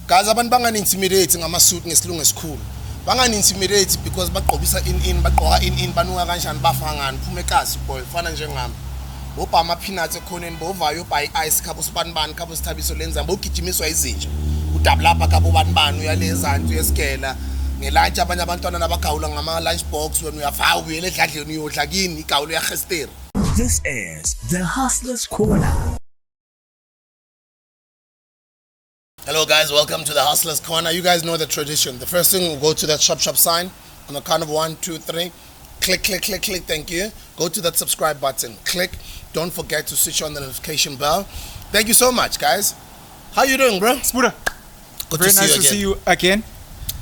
Guys, abantu bangani-intimidate ngama-suit ngesilungu esikhulu. Bangani-intimidate because bagqobisa bagqoka in banuka kanjani bafa ngani phuma ekasi boy fana njengami. Bobha ama-peanuts ekhoneni bovayo ubha i-ice khabo sibanibani khabo sithabiso lenza bogijimiswa izinja. Udabulapha khabo banibani uyalezantu uyesigela. Ngelunch abanye abantwana nabagawula ngama-lunch box wena uyavaya ubuyela edladleni uyodla kini igawulo uyarhesteri. This is the Hustler's Corner. Hello guys, welcome to the Hustler's Corner. You guys know the tradition. The first thing, we'll go to that shop sign on the count of 1, 2, 3. Click, click, click, click, thank you. Go to that subscribe button. Click. Don't forget to switch on the notification bell. Thank you so much, guys. How you doing, bro? Spuda. Good Very to nice see you to again. see you again.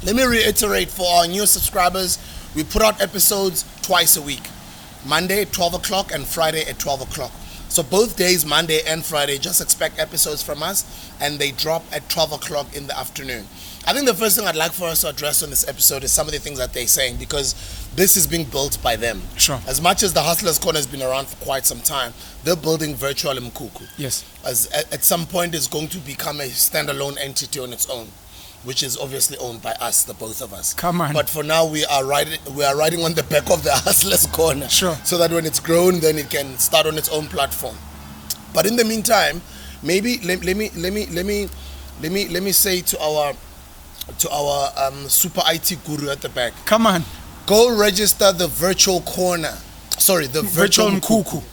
Let me reiterate for our new subscribers, we put out episodes twice a week. Monday at 12 o'clock and Friday at 12 o'clock. So both days, Monday and Friday, just expect episodes from us, and they drop at 12 o'clock in the afternoon. I think the first thing I'd like for us to address on this episode is some of the things that they're saying, because this is being built by them. Sure. As much as the Hustlers Corner has been around for quite some time, they're building virtual Mkhukhu. Yes. As at some point, it's going to become a standalone entity on its own, which is obviously owned by us, the both of us. Come on. But for now, we are riding on the back of the Hustlers Corner. Sure. So that when it's grown, then it can start on its own platform. But in the meantime, maybe let me say to our super IT guru at the back. Come on. Go register the virtual corner. Sorry, the virtual Mkhukhu.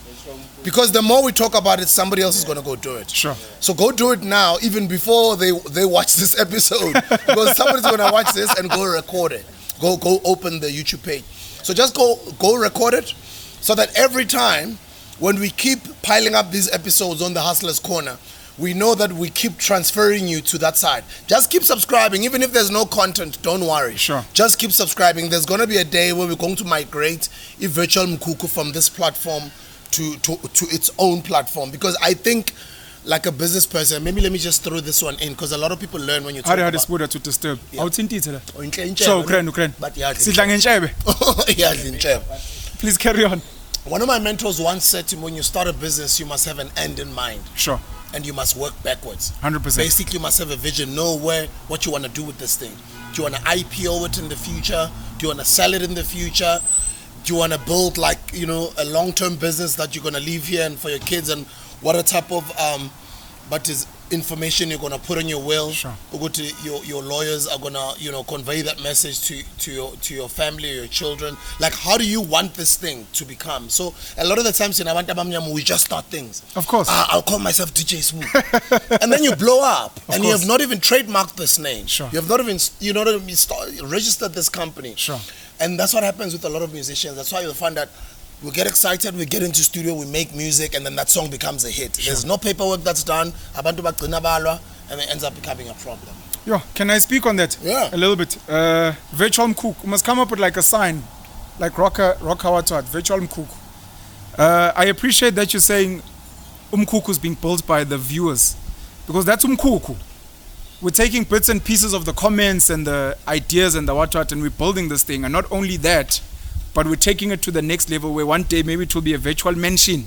Because the more we talk about it, somebody else is going to go do it. Sure. So go do it now, even before they watch this episode. Because somebody's going to watch this and go record it. Go open the YouTube page. So just go record it, so that every time when we keep piling up these episodes on the Hustler's Corner, we know that we keep transferring you to that side. Just keep subscribing. Even if there's no content, don't worry. Sure. Just keep subscribing. There's going to be a day where we're going to migrate a virtual Mkhukhu from this platform to its own platform. Because I think, like a business person, maybe let me just throw this one in, because a lot of people learn when you talk about... Spuda to disturb. Yeah. Awuthintithe. So, Ukren. But Sidla ngenhlebe. Please carry on. One of my mentors once said to me, when you start a business, you must have an end in mind. Sure. And you must work backwards. 100%. Basically, you must have a vision, know what you want to do with this thing. Do you want to IPO it in the future? Do you want to sell it in the future? Do you want to build a long-term business that you're going to leave here and for your kids? And what a type of information you're going to put in your will? Sure. Your lawyers are going to convey that message to your family or your children. Like, how do you want this thing to become? So a lot of the times in Abantu we just start things. Of course. I'll call myself DJ Smooth. And then you blow up. And you have not even trademarked this name. Sure. You have not even registered this company. Sure. And that's what happens with a lot of musicians. That's why you'll find that we get excited, we get into studio, we make music, and then that song becomes a hit. Sure. There's no paperwork that's done, abantu bagcina balwa, and it ends up becoming a problem. Yeah, can I speak on that? Yeah. A little bit. Virtual Mkhukhu. You must come up with like a sign, like rock Howard, virtual Mkhukhu. I appreciate that you're saying Mkhukhu is being built by the viewers, because that's Mkhukhu. We're taking bits and pieces of the comments and the ideas and the what, and we're building this thing. And not only that, but we're taking it to the next level where one day maybe it will be a virtual mansion.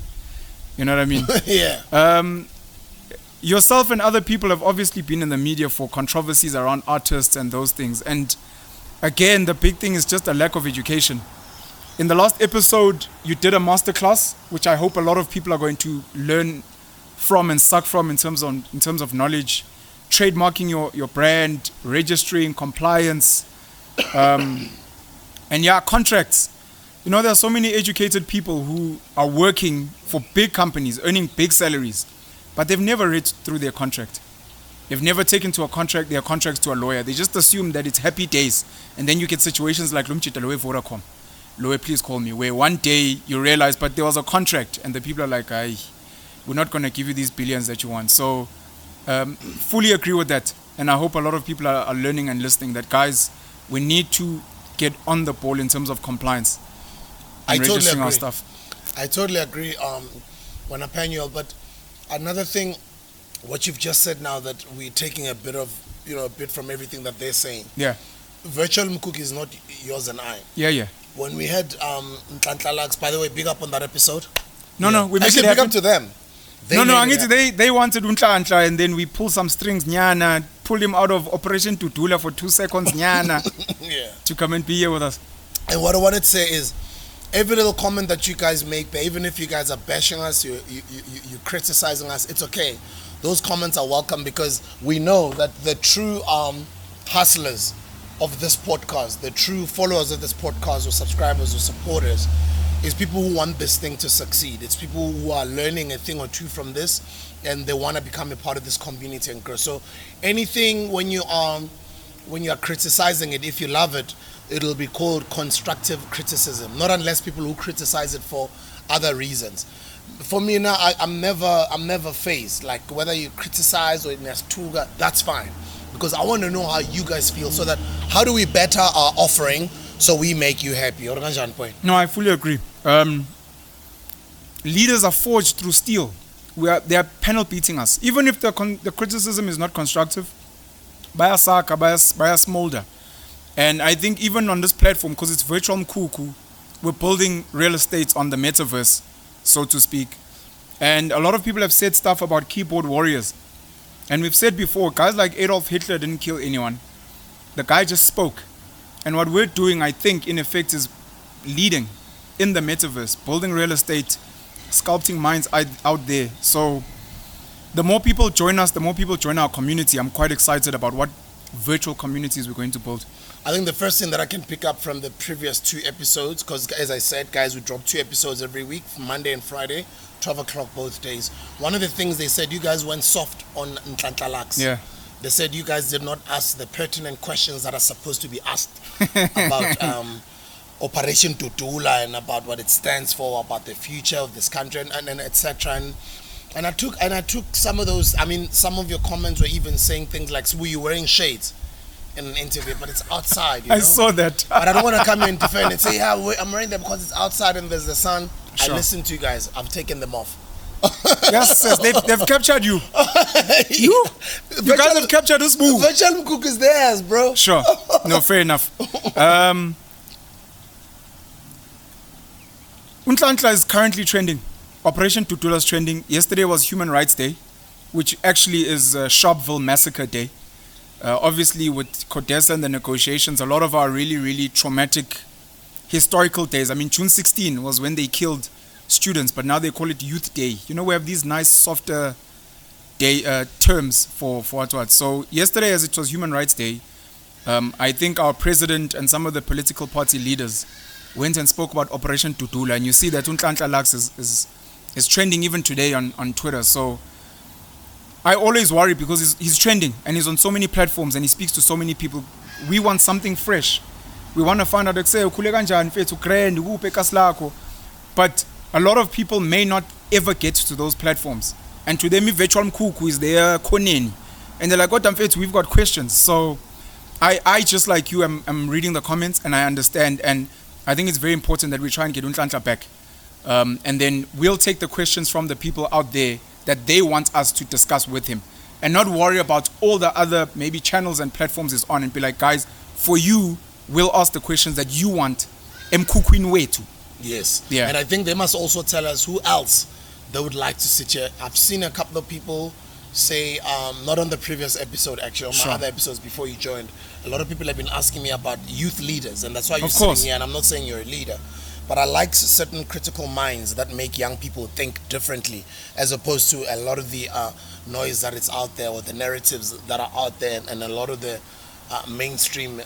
You know what I mean? Yeah. Yourself and other people have obviously been in the media for controversies around artists and those things. And again, the big thing is just a lack of education. In the last episode, you did a masterclass, which I hope a lot of people are going to learn from and suck from in terms of knowledge, trademarking your brand, registering, compliance, and contracts. You know, there are so many educated people who are working for big companies, earning big salaries, but they've never read through their contract. They've never taken their contracts to a lawyer. They just assume that it's happy days. And then you get situations like Lumchita Lowe Vodacom. Lowe, please call me. Where one day you realize, but there was a contract, and the people are like, we're not going to give you these billions that you want. So fully agree with that. And I hope a lot of people are learning and listening that, guys, we need to get on the ball in terms of compliance and registering our stuff. I totally agree, Penuel. But another thing, what you've just said now, that we're taking a bit from everything that they're saying. Yeah. Virtual Mkhukhu is not yours and I. Yeah. When we had Ntlantla, by the way, big up on that episode. No, we make big up to them. They wanted Untitled, and then we pull some strings, nyana, pulled him out of Operation Tutula for 2 seconds, nyana, Yeah. to come and be here with us. And what I wanted to say is, every little comment that you guys make, even if you guys are bashing us, you're criticizing us, it's okay. Those comments are welcome because we know that the true hustlers of this podcast, the true followers of this podcast or subscribers or supporters, is people who want this thing to succeed. It's people who are learning a thing or two from this and they want to become a part of this community and grow. So anything when you are criticizing it, if you love it, it'll be called constructive criticism. Not unless people who criticize it for other reasons. For me now, I'm never phased. Like whether you criticize or in Astuga, that's fine. Because I want to know how you guys feel so that how do we better our offering so we make you happy? No, I fully agree. Leaders are forged through steel. They are panel beating us. Even if the criticism is not constructive, by a saka, by a smolder. And I think even on this platform, because it's virtual Mkhukhu, we're building real estate on the metaverse, so to speak. And a lot of people have said stuff about keyboard warriors. And we've said before, guys like Adolf Hitler didn't kill anyone. The guy just spoke. And what we're doing, I think, in effect, is leading in the metaverse, building real estate, sculpting minds out there. So the more people join us, the more people join our community. I'm quite excited about what virtual communities we're going to build. I think the first thing that I can pick up from the previous 2 episodes, because as I said, guys, we drop 2 episodes every week, Monday and Friday, 12 o'clock both days. One of the things they said, you guys went soft on Untitled. Yeah. They said you guys did not ask the pertinent questions that are supposed to be asked about Operation Tutula and about what it stands for, about the future of this country and etc. And I took some of those. I mean, some of your comments were even saying things like, "Were you wearing shades?" in an interview, but it's outside. You know? I saw that. But I don't want to come here and defend and say, "Yeah, I'm wearing them because it's outside and there's the sun." Sure. I listened to you guys. I've taken them off. Yes, they've captured you. You guys have captured this move. Virtual Mkhukhu is theirs, bro. Sure. No, fair enough. Untitled is currently trending. Operation Tutula is trending. Yesterday was Human Rights Day, which actually is Sharpeville Massacre Day. Obviously, with Codesa and the negotiations, a lot of our really, really traumatic historical days. I mean, June 16 was when they killed students, but now they call it Youth Day. You know, we have these nice, softer day terms for what. So yesterday, as it was Human Rights Day, I think our president and some of the political party leaders went and spoke about Operation Tutula, and you see that Untitled is trending even today on Twitter. So I always worry because he's trending and he's on so many platforms and he speaks to so many people. We want something fresh. We want to find out, but a lot of people may not ever get to those platforms. And to them, virtual Mkhukhu is their koneni. And they're like, we've got questions. So I just like you, I'm reading the comments and I understand. And I think it's very important that we try and get Untitled back. And then we'll take the questions from the people out there that they want us to discuss with him. And not worry about all the other maybe channels and platforms is on and be like, guys, for you, we'll ask the questions that you want. Mkhukhu way to. Yes. Yeah. And I think they must also tell us who else they would like to sit here. I've seen a couple of people say, not on the previous episode actually, on my other episodes before you joined, a lot of people have been asking me about youth leaders, and that's why you're sitting here, and I'm not saying you're a leader, but I like certain critical minds that make young people think differently, as opposed to a lot of the noise that is out there or the narratives that are out there and a lot of the mainstream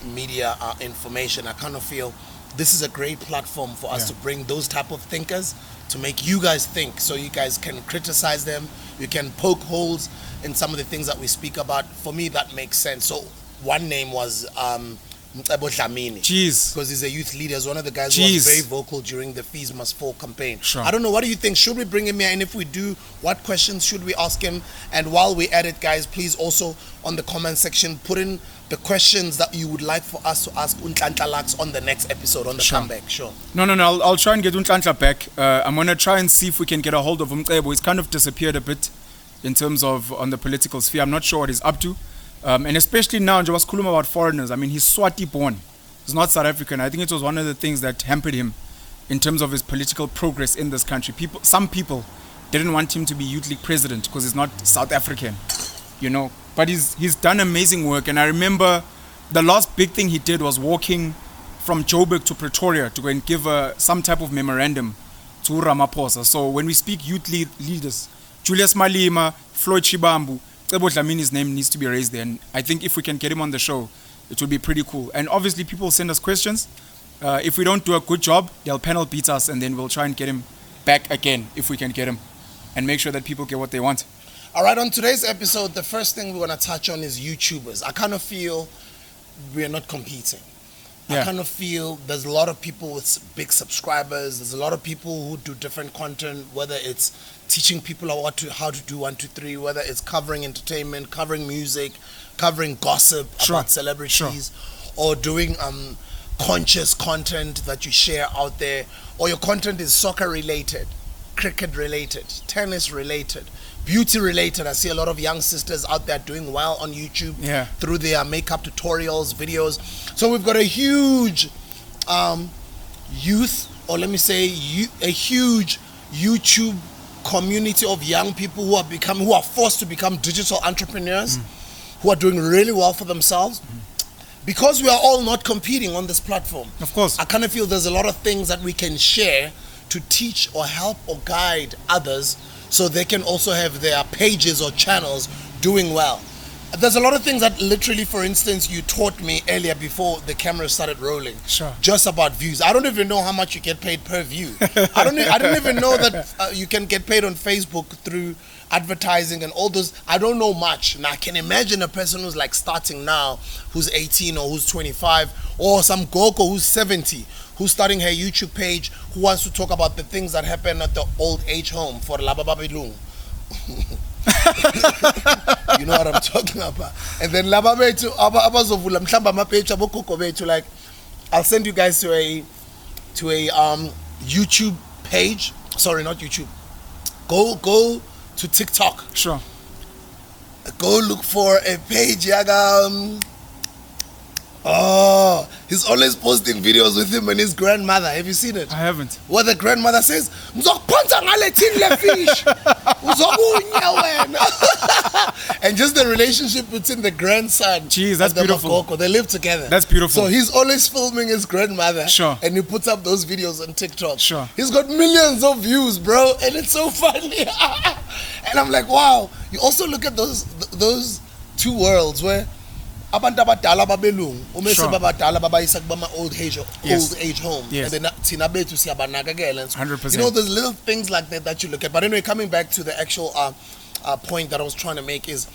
media information. I kind of feel this is a great platform for us to bring those type of thinkers to make you guys think, so you guys can criticize them, you can poke holes in some of the things that we speak about. For me, that makes sense. So one name was Jeez. because he's a youth leader. He's one of the guys who was very vocal during the Fees Must Fall campaign. Sure. I don't know, what do you think? Should we bring him here? And if we do, what questions should we ask him? And while we at it, guys, please also on the comment section put in the questions that you would like for us to ask Untitled on the next episode, on the comeback. Sure. No, I'll try and get Untitled back. I'm going to try and see if we can get a hold of Mcebo. He's kind of disappeared a bit in terms of on the political sphere. I'm not sure what he's up to. And especially now, Jawas Kuluma about foreigners. I mean, he's Swati born. He's not South African. I think it was one of the things that hampered him in terms of his political progress in this country. Some people didn't want him to be Youth League president because he's not South African, you know. but he's done amazing work. And I remember the last big thing he did was walking from Joburg to Pretoria to go and give some type of memorandum to Ramaphosa. So when we speak youth leaders, Julius Malema, Floyd Shibambu, Cebo Dlamini's name needs to be raised there. And I think if we can get him on the show, it would be pretty cool. And obviously people send us questions. If we don't do a good job, they'll panel beat us, and then we'll try and get him back again if we can get him, and make sure that people get what they want. All right, on today's episode, the first thing we want to touch on is YouTubers. I kind of feel we're not competing. I kind of feel there's a lot of people with big subscribers. There's a lot of people who do different content, whether it's teaching people how to do 1, 2, 3, whether it's covering entertainment, covering music, covering gossip about celebrities, or doing conscious content that you share out there, or your content is soccer related, cricket related, tennis related, beauty related. I see a lot of young sisters out there doing well on YouTube through their makeup tutorials, videos. So we've got a huge youth, or let me say a huge YouTube community of young people who are forced to become digital entrepreneurs, who are doing really well for themselves. Because we are all not competing on this platform. Of course. I kind of feel there's a lot of things that we can share to teach or help or guide others so they can also have their pages or channels doing well. There's a lot of things that literally, for instance, you taught me earlier before the camera started rolling. Sure. Just about views. I don't even know how much you get paid per view. I didn't even know that you can get paid on Facebook through advertising and all those. I don't know much. Now I can imagine a person who's like starting now, who's 18 or who's 25, or some Goko who's 70, who's starting her YouTube page, who wants to talk about the things that happen at the old age home for Labababelung. You know what I'm talking about. And then Lababetu abazovula mhlamba amapage abokoko bethu, like I'll send you guys to a YouTube page. Sorry, not YouTube. Go to TikTok. Sure. Go look for a page, Yaga. He's always posting videos with him and his grandmother. Have you seen it? I haven't. What the grandmother says, "Mzokuphonsa ngale tin le fish." Uzokunya wena. And just the relationship between the grandson Jeez, that's and the beautiful. Makoko, they live together. That's beautiful. So he's always filming his grandmother. Sure. And he puts up those videos on TikTok. Sure. He's got millions of views, bro, and it's so funny. And I'm like, wow. You also look at those two worlds where abantu abadala babelungu umese babadala babayisa kubama old age home, and then thina bethu siyabanakekela. 100%. You know, there's little things like that you look at. But anyway, coming back to the actual point that I was trying to make is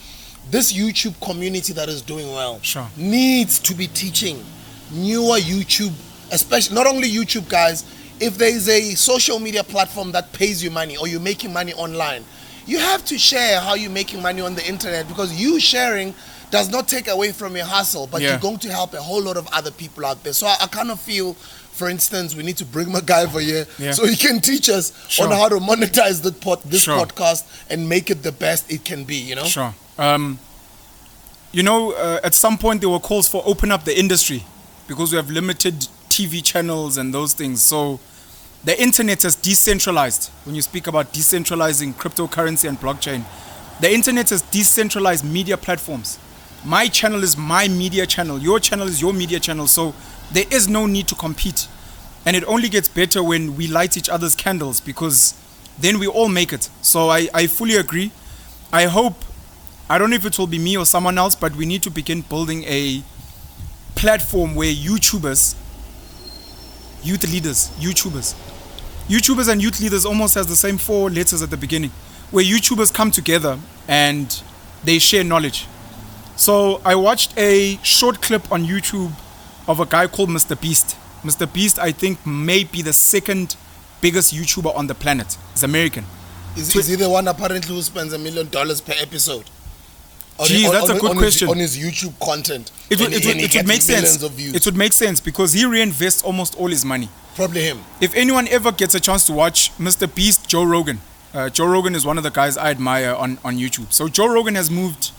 this YouTube community that is doing well needs to be teaching newer YouTube, especially not only YouTube guys. If there is a social media platform that pays you money or you're making money online, you have to share how you're making money on the internet, because you sharing does not take away from your hustle, but you're going to help a whole lot of other people out there. So I kind of feel, for instance, we need to bring MacGyver here so he can teach us on how to monetize this podcast and make it the best it can be, you know? Sure. At some point there were calls for open up the industry because we have limited TV channels and those things. So the internet is decentralized. When you speak about decentralizing cryptocurrency and blockchain, the internet has decentralized media platforms. My channel is my media channel. Your channel is your media channel. So there is no need to compete. And it only gets better when we light each other's candles, because then we all make it. So I fully agree. I hope, I don't know if it will be me or someone else, but we need to begin building a platform where YouTubers and youth leaders almost has the same 4 letters at the beginning, where YouTubers come together and they share knowledge. So I watched a short clip on YouTube of a guy called Mr. Beast. Mr. Beast, I think, may be the second biggest YouTuber on the planet. He's American. Is he the one apparently who spends $1 million per episode? That's a good question. On his YouTube content. It would make sense. It would make sense because he reinvests almost all his money. Probably him. If anyone ever gets a chance to watch Mr. Beast, Joe Rogan. Joe Rogan is one of the guys I admire on YouTube. So Joe Rogan has moved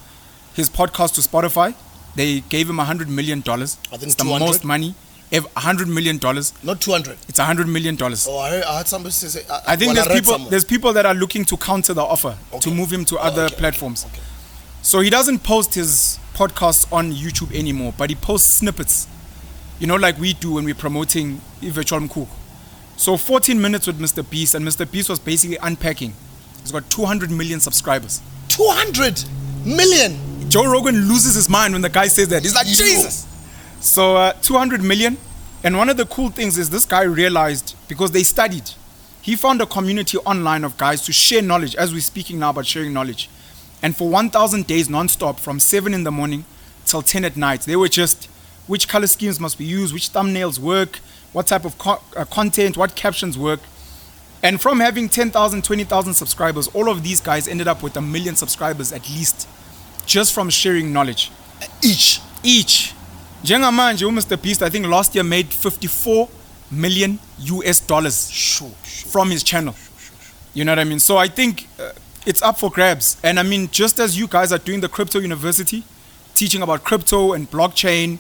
his podcast to Spotify. They gave him $100 million. I think it's the most money ever. $100 million. Not 200. It's $100 million. Oh, I heard somebody say. I think there's people that are looking to counter the offer to move him to other platforms. Okay. So he doesn't post his podcasts on YouTube anymore, but he posts snippets. You know, like we do when we're promoting Virtual Mkhukhu. So 14 minutes with Mr. Beast, and Mr. Beast was basically unpacking. He's got 200 million subscribers. 200 million? Joe Rogan loses his mind when the guy says that. He's like, Jesus! So 200 million. And one of the cool things is this guy realized, because they studied, he found a community online of guys to share knowledge, as we're speaking now about sharing knowledge. And for 1,000 days non-stop, from 7 in the morning till 10 at night, they were just, which color schemes must be used, which thumbnails work, what type of content, what captions work. And from having 10,000, 20,000 subscribers, all of these guys ended up with 1 million subscribers at least, just from sharing knowledge. Each. Njengamanje, Mr. Beast, I think last year made $54 million from his channel. You know what I mean? So I think it's up for grabs. And I mean, just as you guys are doing the crypto university, teaching about crypto and blockchain,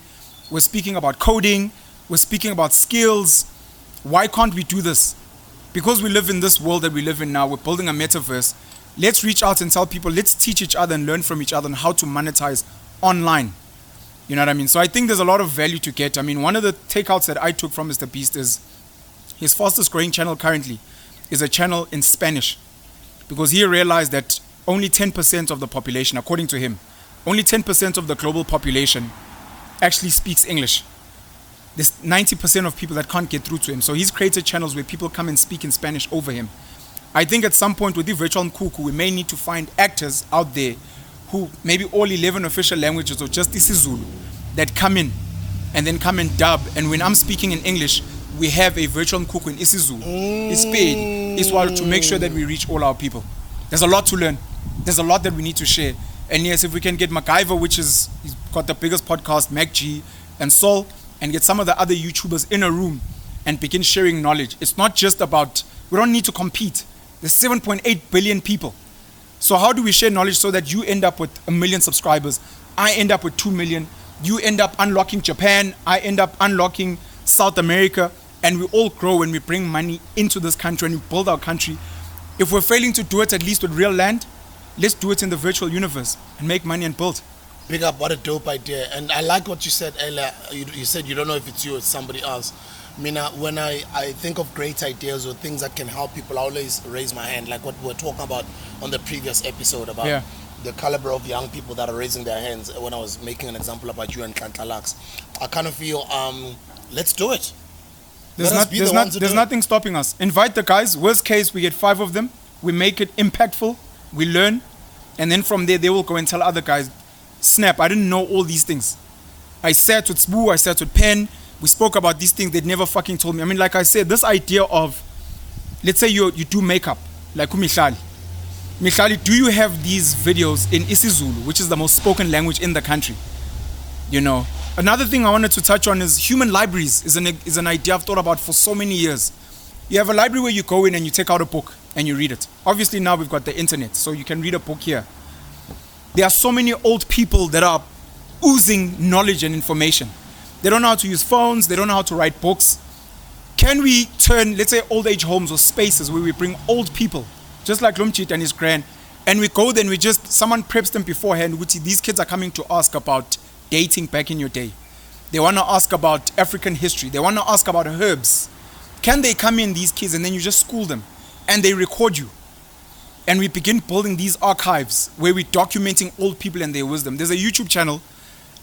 we're speaking about coding, we're speaking about skills. Why can't we do this? Because we live in this world that we live in now, we're building a metaverse. Let's reach out and tell people, let's teach each other and learn from each other on how to monetize online. You know what I mean? So I think there's a lot of value to get. I mean, one of the takeouts that I took from Mr. Beast is his fastest growing channel currently is a channel in Spanish, because he realized that only 10% of the population, according to him, only 10% of the global population actually speaks English. There's 90% of people that can't get through to him. So he's created channels where people come and speak in Spanish over him. I think at some point with the Virtual Mkhukhu, we may need to find actors out there who maybe all 11 official languages or just isiZulu that come in and then come and dub. And when I'm speaking in English, we have a Virtual Mkhukhu in isiZulu. It's paid. It's while to make sure that we reach all our people. There's a lot to learn. There's a lot that we need to share. And yes, if we can get MacGyver, he's got the biggest podcast, MacG, and Sol, and get some of the other YouTubers in a room and begin sharing knowledge. It's not just about, we don't need to compete. There's 7.8 billion people. So how do we share knowledge so that you end up with 1 million subscribers, I end up with 2 million, you end up unlocking Japan, I end up unlocking South America, and we all grow when we bring money into this country and we build our country. If we're failing to do it at least with real land, let's do it in the virtual universe and make money and build. Big up, what a dope idea. And I like what you said earlier. You said you don't know if it's you or somebody else. I mean, when I think of great ideas or things that can help people, I always raise my hand, like what we were talking about on the previous episode about the caliber of young people that are raising their hands when I was making an example about you and Kantalax. I kind of feel, let's do it. There's nothing stopping us. Invite the guys. Worst case, we get 5 of them. We make it impactful. We learn. And then from there, they will go and tell other guys, snap, I didn't know all these things. I sat with Sbu, I sat with Pen. We spoke about these things. They never fucking told me. I mean, like I said, this idea of, let's say you do makeup, like Mihlali. Mihlali, do you have these videos in isiZulu, which is the most spoken language in the country? You know. Another thing I wanted to touch on is human libraries is an idea I've thought about for so many years. You have a library where you go in and you take out a book and you read it. Obviously now we've got the internet, so you can read a book here. There are so many old people that are oozing knowledge and information. They don't know how to use phones. They don't know how to write books. Can we turn, let's say, old age homes or spaces where we bring old people, just like Lumchit and his grand, and we go there and someone preps them beforehand. These kids are coming to ask about dating back in your day. They want to ask about African history. They want to ask about herbs. Can they come in, these kids, and then you just school them and they record you? And we begin building these archives where we're documenting old people and their wisdom. There's a YouTube channel.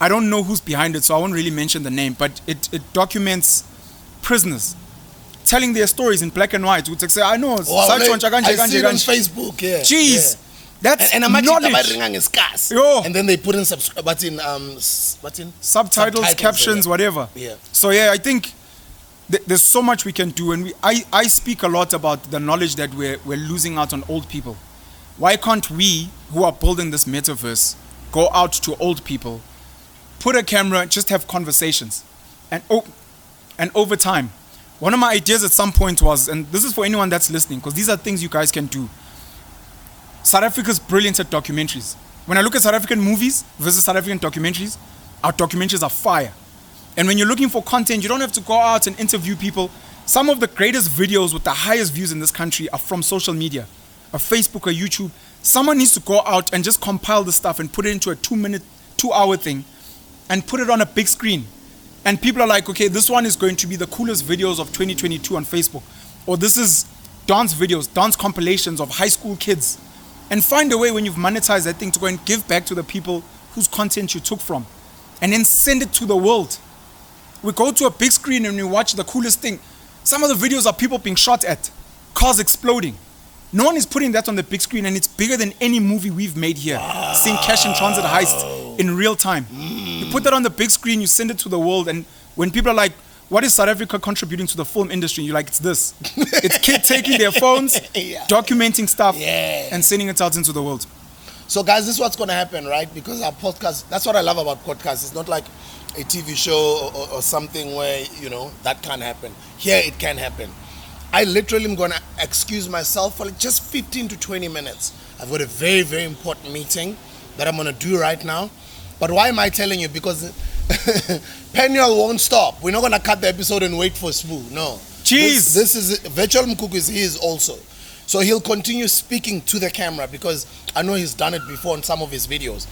I don't know who's behind it, so I won't really mention the name, but it documents prisoners telling their stories in black and white. Would say, I know. I see it on Facebook. Yeah. Jeez, that's and knowledge. And then they put in subtitles, captions, whatever. Yeah. So yeah, I think there's so much we can do, and I speak a lot about the knowledge that we're losing out on old people. Why can't we, who are building this metaverse, go out to old people, put a camera, just have conversations, and over time, one of my ideas at some point was, and this is for anyone that's listening, because these are things you guys can do. South Africa's brilliant at documentaries. When I look at South African movies versus South African documentaries, our documentaries are fire. And when you're looking for content, you don't have to go out and interview people. Some of the greatest videos with the highest views in this country are from social media, a Facebook or YouTube. Someone needs to go out and just compile the stuff and put it into a 2-hour thing and put it on a big screen. And people are like, okay, this one is going to be the coolest videos of 2022 on Facebook. Or this is dance videos, dance compilations of high school kids. And find a way when you've monetized that thing to go and give back to the people whose content you took from. And then send it to the world. We go to a big screen and we watch the coolest thing. Some of the videos are people being shot at, cars exploding. No one is putting that on the big screen, and it's bigger than any movie we've made here. Seeing cash and transit heist in real time. You put that on the big screen, you send it to the world, and when people are like, what is South Africa contributing to the film industry? You're like, it's this. It's kids taking their phones, documenting stuff, and sending it out into the world. So guys, this is what's going to happen, right? Because our podcast, that's what I love about podcasts. It's not like a TV show or something where, that can't happen. Here it can happen. I literally am going to excuse myself for just 15 to 20 minutes. I've got a very, very important meeting that I'm going to do right now. But why am I telling you? Because Penuel won't stop. We're not going to cut the episode and wait for Spoo. No. Jeez. This is virtual Mkhukhu is his also. So he'll continue speaking to the camera because I know he's done it before in some of his videos.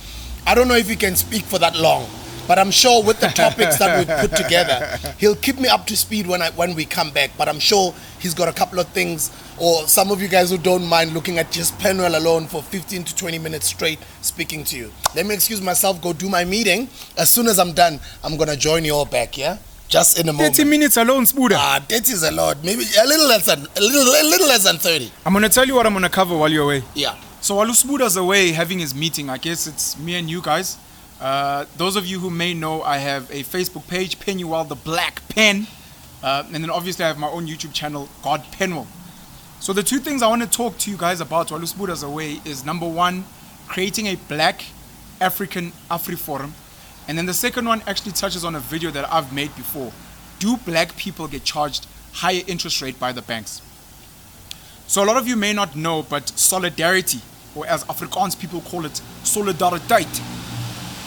I don't know if he can speak for that long. But I'm sure with the topics that we've put together, he'll keep me up to speed when we come back. But I'm sure he's got a couple of things, or some of you guys who don't mind looking at just Penuel alone for 15 to 20 minutes straight speaking to you. Let me excuse myself, go do my meeting. As soon as I'm done, I'm going to join you all back, yeah? Just in a moment. 30 minutes alone, Spuda. That is a lot. Maybe a little less than 30. I'm going to tell you what I'm going to cover while you're away. Yeah. So while Spuda's away having his meeting, I guess it's me and you guys. Those of you who may know, I have a Facebook page, Penuel the Black Pen, and then obviously I have my own YouTube channel, God Penuel. So the two things I want to talk to you guys about while Spuda's away is number one, creating a Black African AfriForum, and then the second one actually touches on a video that I've made before. Do black people get charged higher interest rate by the banks? So a lot of you may not know, but Solidarity, or as Afrikaans people call it, Solidariteit,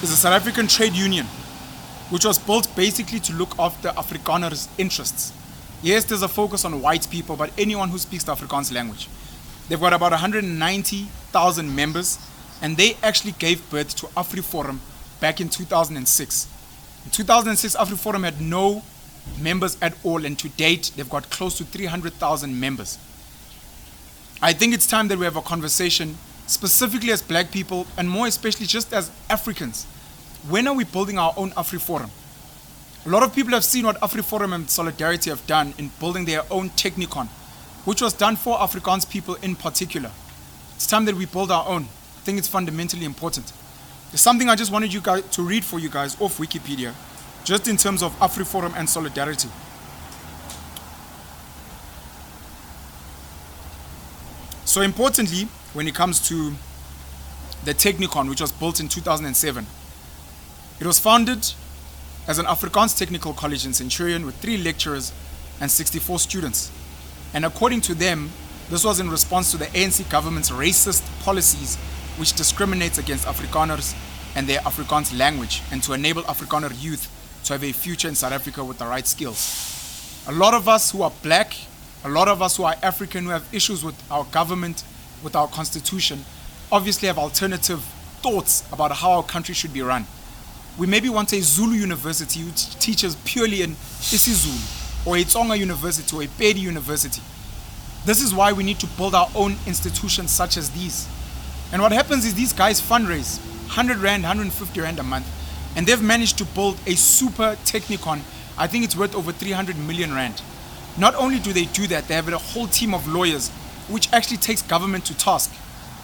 is a South African trade union which was built basically to look after Afrikaners' interests. Yes, there's a focus on white people, but anyone who speaks the Afrikaans language. They've got about 190,000 members, and they actually gave birth to AfriForum back in 2006. In 2006, AfriForum had no members at all, and to date, they've got close to 300,000 members. I think it's time that we have a conversation, specifically as black people, and more especially just as Africans. When are we building our own AfriForum? A lot of people have seen what AfriForum and Solidarity have done in building their own Technicon, which was done for Afrikaans people in particular. It's time that we build our own. I think it's fundamentally important. There's something I just wanted you guys to read for you guys off Wikipedia, just in terms of AfriForum and Solidarity. So importantly, when it comes to the Technicon, which was built in 2007, it was founded as an Afrikaans technical college in Centurion with 3 lecturers and 64 students. And according to them, this was in response to the ANC government's racist policies which discriminates against Afrikaners and their Afrikaans language, and to enable Afrikaner youth to have a future in South Africa with the right skills. A lot of us who are black, a lot of us who are African, who have issues with our government, with our constitution, obviously have alternative thoughts about how our country should be run. We maybe want a Zulu university which teaches purely in isiZulu, or a Tsonga university, or a Pedi university. This is why we need to build our own institutions such as these. And what happens is these guys fundraise 100 Rand, 150 Rand a month, and they've managed to build a super Technicon. I think it's worth over 300 million Rand. Not only do they do that, they have a whole team of lawyers which actually takes government to task.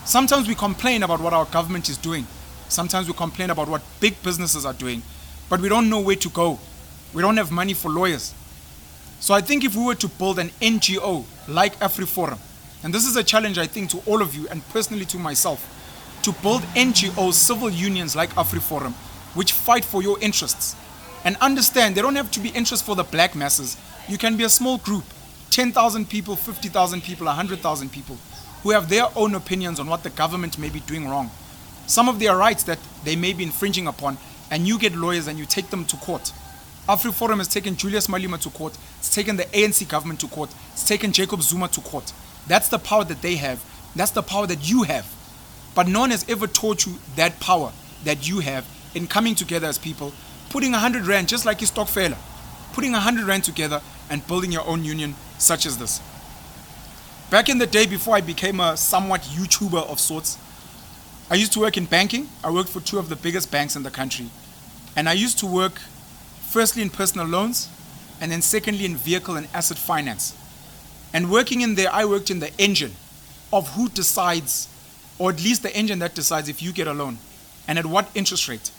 Sometimes we complain about what our government is doing. Sometimes we complain about what big businesses are doing, but we don't know where to go. We don't have money for lawyers. So I think if we were to build an NGO like AfriForum, and this is a challenge I think to all of you and personally to myself, to build NGOs, civil unions like AfriForum, which fight for your interests. And understand, they don't have to be interests for the black masses. You can be a small group, 10,000 people, 50,000 people, 100,000 people, who have their own opinions on what the government may be doing wrong. Some of their rights that they may be infringing upon, and you get lawyers and you take them to court. AfriForum has taken Julius Malema to court, it's taken the ANC government to court, it's taken Jacob Zuma to court. That's the power that they have. That's the power that you have. But no one has ever taught you that power that you have in coming together as people, putting 100 rand, just like your stokfela, putting 100 rand together and building your own union such as this. Back in the day, before I became a somewhat YouTuber of sorts, I used to work in banking. I worked for 2 of the biggest banks in the country. And I used to work firstly in personal loans, and then secondly in vehicle and asset finance. And working in there, I worked in the engine of who decides, or at least the engine that decides if you get a loan and at what interest rate.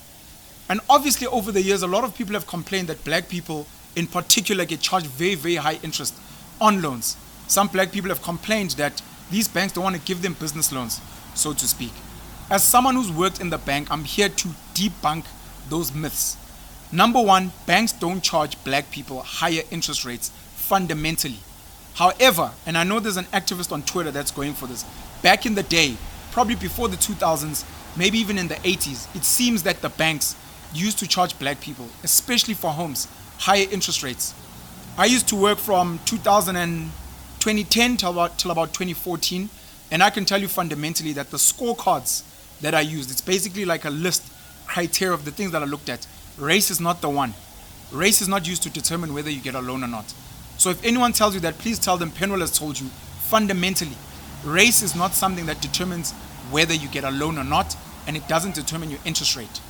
And obviously over the years, a lot of people have complained that black people in particular get charged very, very high interest on loans. Some black people have complained that these banks don't want to give them business loans, so to speak. As someone who's worked in the bank, I'm here to debunk those myths. Number one, banks don't charge black people higher interest rates fundamentally. However, and I know there's an activist on Twitter that's going for this, back in the day, probably before the 2000s, maybe even in the 80s, it seems that the banks used to charge black people, especially for homes, higher interest rates. I used to work from 2010 till about 2014, and I can tell you fundamentally that the scorecards that I used, it's basically like a list, criteria of the things that I looked at. Race is not the one. Race is not used to determine whether you get a loan or not. So if anyone tells you that, please tell them Penuel has told you, fundamentally, race is not something that determines whether you get a loan or not, and it doesn't determine your interest rate.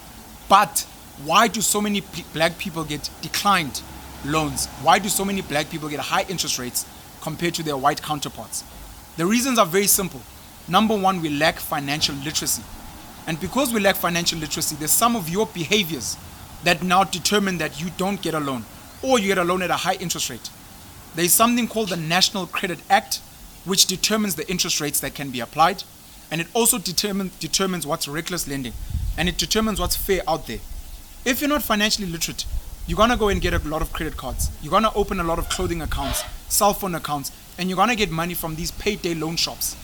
But why do so many black people get declined loans? Why do so many black people get high interest rates compared to their white counterparts? The reasons are very simple. Number one, we lack financial literacy. And because we lack financial literacy, there's some of your behaviors that now determine that you don't get a loan, or you get a loan at a high interest rate. There is something called the National Credit Act, which determines the interest rates that can be applied, and it also determines what's reckless lending, and it determines what's fair out there. If you're not financially literate, you're gonna go and get a lot of credit cards. You're gonna open a lot of clothing accounts, cell phone accounts, and you're gonna get money from these payday loan shops.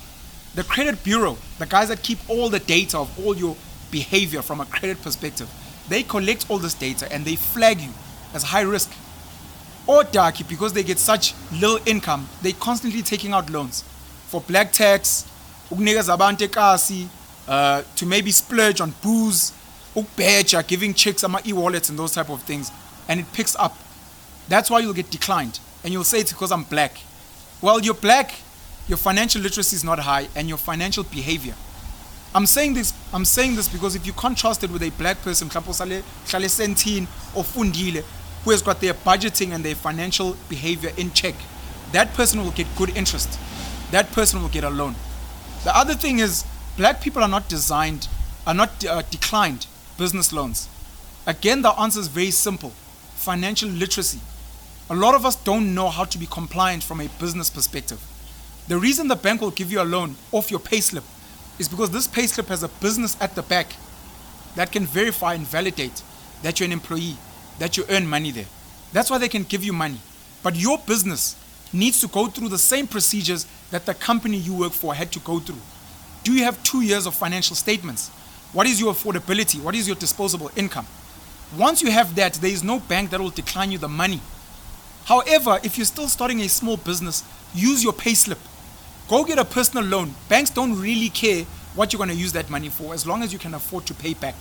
The credit bureau, the guys that keep all the data of all your behavior from a credit perspective, they collect all this data and they flag you as high risk. Or darky, because they get such little income, they constantly taking out loans for black tax, to maybe splurge on booze, giving chicks some e-wallets and those type of things, and it picks up. That's why you'll get declined, and you'll say it's because I'm black. Well, you're black, your financial literacy is not high, and your financial behavior. I'm saying this because if you contrast it with a black person, or fundile, who has got their budgeting and their financial behavior in check, that person will get good interest. That person will get a loan. The other thing is, black people are not declined business loans. Again, the answer is very simple. Financial literacy. A lot of us don't know how to be compliant from a business perspective. The reason the bank will give you a loan off your payslip is because this payslip has a business at the back that can verify and validate that you're an employee, that you earn money there. That's why they can give you money. But your business needs to go through the same procedures that the company you work for had to go through. Do you have 2 years of financial statements? What is your affordability? What is your disposable income? Once you have that, there is no bank that will decline you the money. However, if you're still starting a small business, use your payslip. Go get a personal loan. Banks don't really care what you're going to use that money for as long as you can afford to pay back.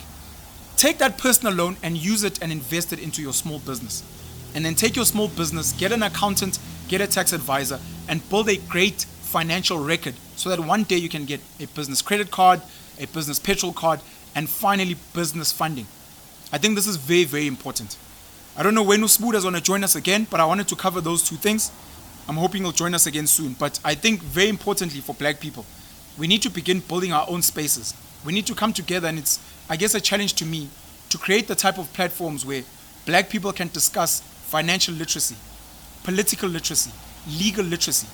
Take that personal loan and use it and invest it into your small business. And then take your small business, get an accountant, get a tax advisor, and build a great financial record so that one day you can get a business credit card, a business petrol card, and finally business funding. I think this is very, very important. I don't know when Usbuda is going to join us again, but I wanted to cover those two things. I'm hoping he'll join us again soon. But I think very importantly for black people, we need to begin building our own spaces. We need to come together, and it's, I guess, a challenge to me to create the type of platforms where black people can discuss financial literacy, political literacy, legal literacy.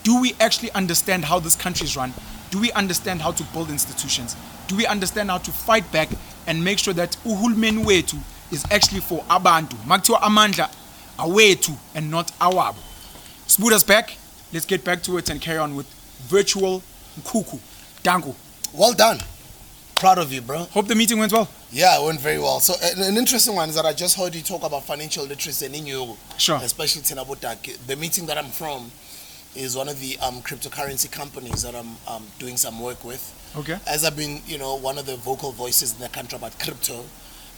Do we actually understand how this country is run? Do we understand how to build institutions? Do we understand how to fight back and make sure that uhulumeni wethu is actually for abantu? Makuthiwa amandla awethu and not awabo. Sbuda's back. Let's get back to it and carry on with virtual Mkhukhu. Dango. Well done. Proud of you, bro. Hope the meeting went well. Yeah, it went very well. So an interesting one is that I just heard you talk about financial literacy in you, sure, especially Tenabutak. The meeting that I'm from is one of the cryptocurrency companies that I'm doing some work with. Okay. As I've been, one of the vocal voices in the country about crypto,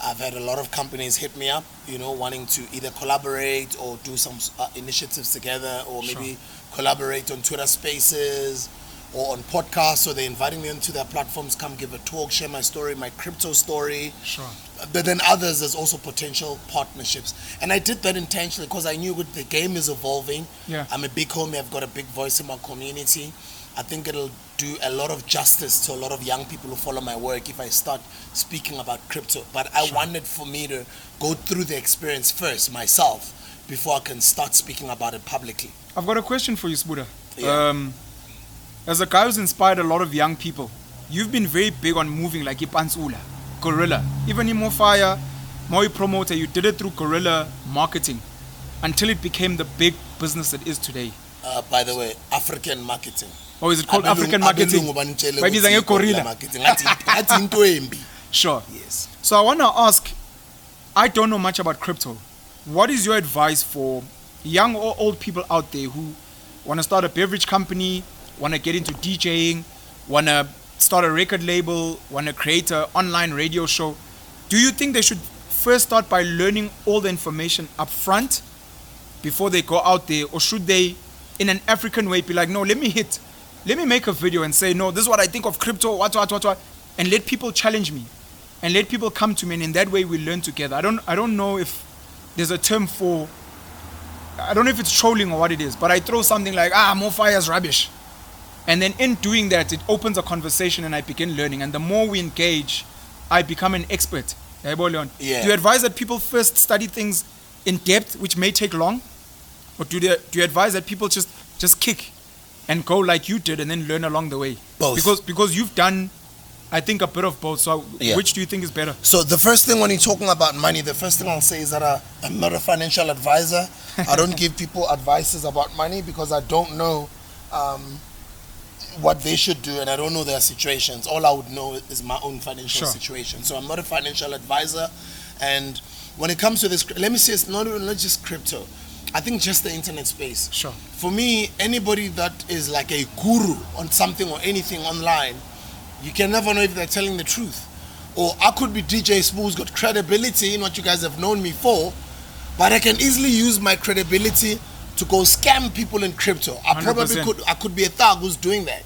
I've had a lot of companies hit me up, wanting to either collaborate or do some initiatives together, or maybe collaborate on Twitter Spaces or on podcasts. So they're inviting me onto their platforms, come give a talk, share my story, my crypto story. Sure. But then others, there's also potential partnerships. And I did that intentionally because I knew the game is evolving. Yeah. I'm a big homie, I've got a big voice in my community. I think it'll do a lot of justice to a lot of young people who follow my work if I start speaking about crypto. But I wanted for me to go through the experience first, myself, before I can start speaking about it publicly. I've got a question for you, Sbuda. Yeah. As a guy who's inspired a lot of young people, you've been very big on moving like Ipansula, guerrilla. Even in Mofire, Moi promoter, you did it through guerrilla marketing until it became the big business it is today. By the way, African marketing. Or is it called African marketing? Gorilla. Sure. Yes. So I want to ask, I don't know much about crypto. What is your advice for young or old people out there who want to start a beverage company, want to get into DJing, want to start a record label, want to create an online radio show? Do you think they should first start by learning all the information up front before they go out there? Or should they, in an African way, be like, no, let me make a video and say, no, this is what I think of crypto, what, and let people challenge me and let people come to me, and in that way we learn together. I don't know if there's a term for, I don't know if it's trolling or what it is, but I throw something like, more fire's rubbish. And then in doing that, it opens a conversation and I begin learning. And the more we engage, I become an expert. Yeah. Do you advise that people first study things in depth, which may take long? Or do you advise that people just kick and go like you did and then learn along the way? Both. Because you've done, I think, a bit of both. So which do you think is better? So the first thing when you're talking about money, the first thing I'll say is that I'm not a financial advisor. I don't give people advices about money because I don't know what they should do, and I don't know their situations. All I would know is my own financial situation. So I'm not a financial advisor. And when it comes to this, let me say it's not just crypto. I think just the internet space. Sure. For me, anybody that is like a guru on something or anything online, you can never know if they're telling the truth. Or I could be DJ Smooth's got credibility in what you guys have known me for, but I can easily use my credibility to go scam people in crypto. I could be a thug who's doing that.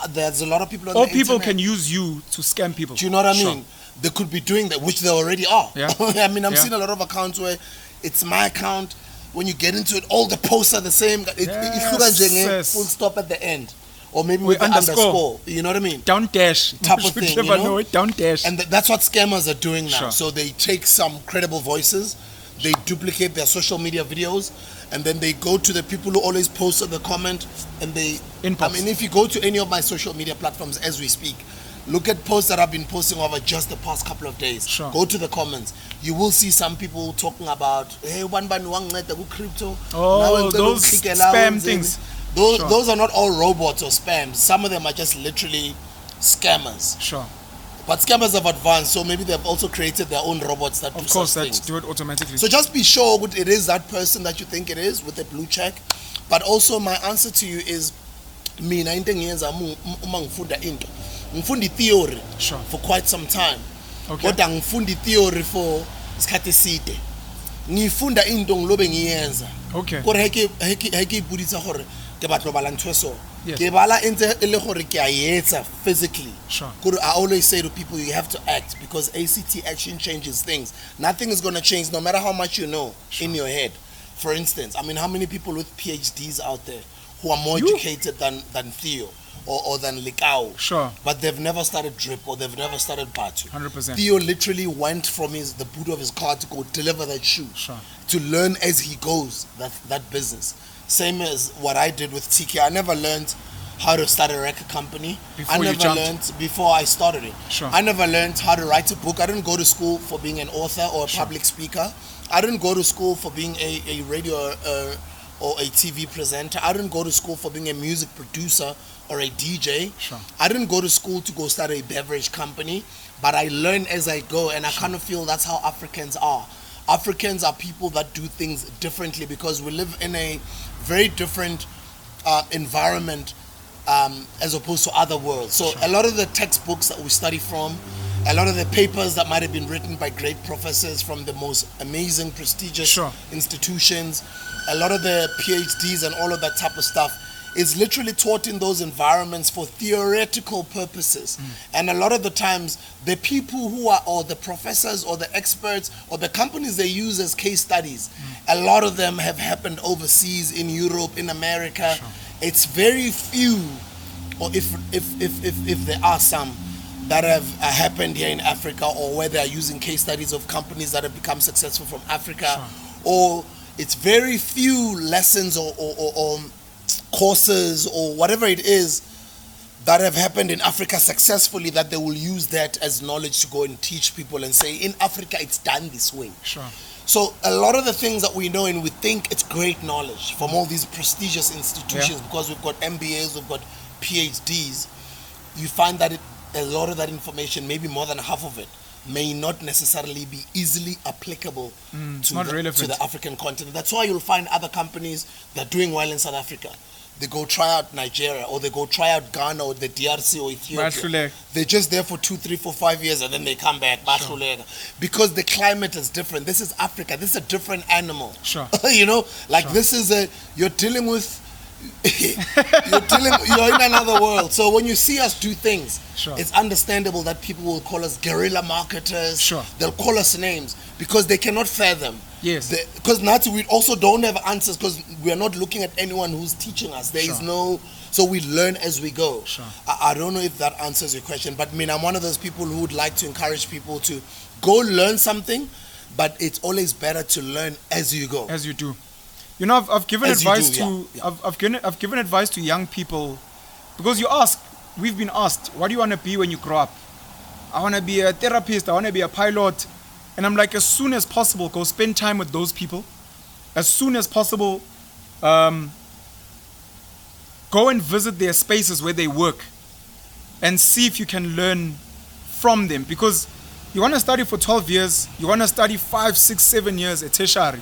There's a lot of people on the internet. All people can use you to scam people. Do you know what I mean? They could be doing that, which they already are. Yeah. I mean, I'm seeing a lot of accounts where it's my account. When you get into it, all the posts are the same. Full stop at the end. Or maybe with the underscore. You know what I mean? Down dash. Type of thing, know it, down dash. And that's what scammers are doing now. Sure. So they take some credible voices, they duplicate their social media videos, and then they go to the people who always post in the comment, and they... I mean, if you go to any of my social media platforms as we speak, look at posts that I've been posting over just the past couple of days. Sure. Go to the comments. You will see some people talking about, hey, crypto. Oh, those spam things. Those are not all robots or spams. Some of them are just literally scammers. Sure. But scammers have advanced, so maybe they've also created their own robots that do such things. Of course, that do it automatically. So just be sure it is that person that you think it is with the blue check. But also my answer to you is, mina into ngiyenza uma ngifunda into. Ngifundi theory for quite some time. Okay. Kodwa ngifundi theory for isikhathi eside. Ngifunda into ngilobe ngiyenza. Okay. Gore heke ipuditsa gore ke batlo bala ntho so. Yes. Ke bala ntse ele gore ke a etsa physically. Sure. I always say to people, you have to act, because ACT action changes things. Nothing is going to change no matter how much you know in your head. For instance, I mean, how many people with PhDs out there who are more educated than Theo or than Likau? Sure. But they've never started drip or they've never started Batu. 100%. Theo literally went from the boot of his car to go deliver that shoe. Sure. To learn as he goes that business. Same as what I did with TK. I never learned how to start a record company. Before I started it. Sure. I never learned how to write a book. I didn't go to school for being an author or a public speaker. I didn't go to school for being a radio or a TV presenter. I didn't go to school for being a music producer or a DJ. Sure. I didn't go to school to go start a beverage company, but I learn as I go, and I kind of feel that's how Africans are. Africans are people that do things differently because we live in a very different environment as opposed to other worlds. So a lot of the textbooks that we study from, a lot of the papers that might have been written by great professors from the most amazing, prestigious institutions, a lot of the PhDs and all of that type of stuff is literally taught in those environments for theoretical purposes. And a lot of the times, the people who are, or the professors or the experts or the companies they use as case studies, a lot of them have happened overseas, in Europe, in America. It's very few, or if there are some, that have happened here in Africa, or where they are using case studies of companies that have become successful from Africa, or it's very few lessons or courses or whatever it is that have happened in Africa successfully, that they will use that as knowledge to go and teach people and say, in Africa it's done this way. So a lot of the things that we know and we think it's great knowledge from all these prestigious institutions, because we've got MBAs, we've got PhDs, you find that a lot of that information, maybe more than half of it, may not necessarily be easily applicable to the African continent. That's why you'll find other companies that are doing well in South Africa. They go try out Nigeria, or they go try out Ghana or the DRC or Ethiopia. They're just there for 2, 3, 4, 5 years and then they come back. Because the climate is different. This is Africa. This is a different animal. You know, like this is you're dealing with you're in another world. So when you see us do things, it's understandable that people will call us guerrilla marketers. They'll call us names because they cannot fathom. Because we also don't have answers, because we are not looking at anyone who's teaching us. There is no, so we learn as we go. I don't know if that answers your question, but I mean, I'm one of those people who would like to encourage people to go learn something, but it's always better to learn as you go. As you do. You know, I've given advice to I've given advice to young people, because we've been asked, what do you want to be when you grow up? I want to be a therapist, I want to be a pilot. And I'm like, as soon as possible, go spend time with those people. As soon as possible, go and visit their spaces where they work and see if you can learn from them. Because you want to study for 12 years, you want to study 5, 6, 7 years at tertiary.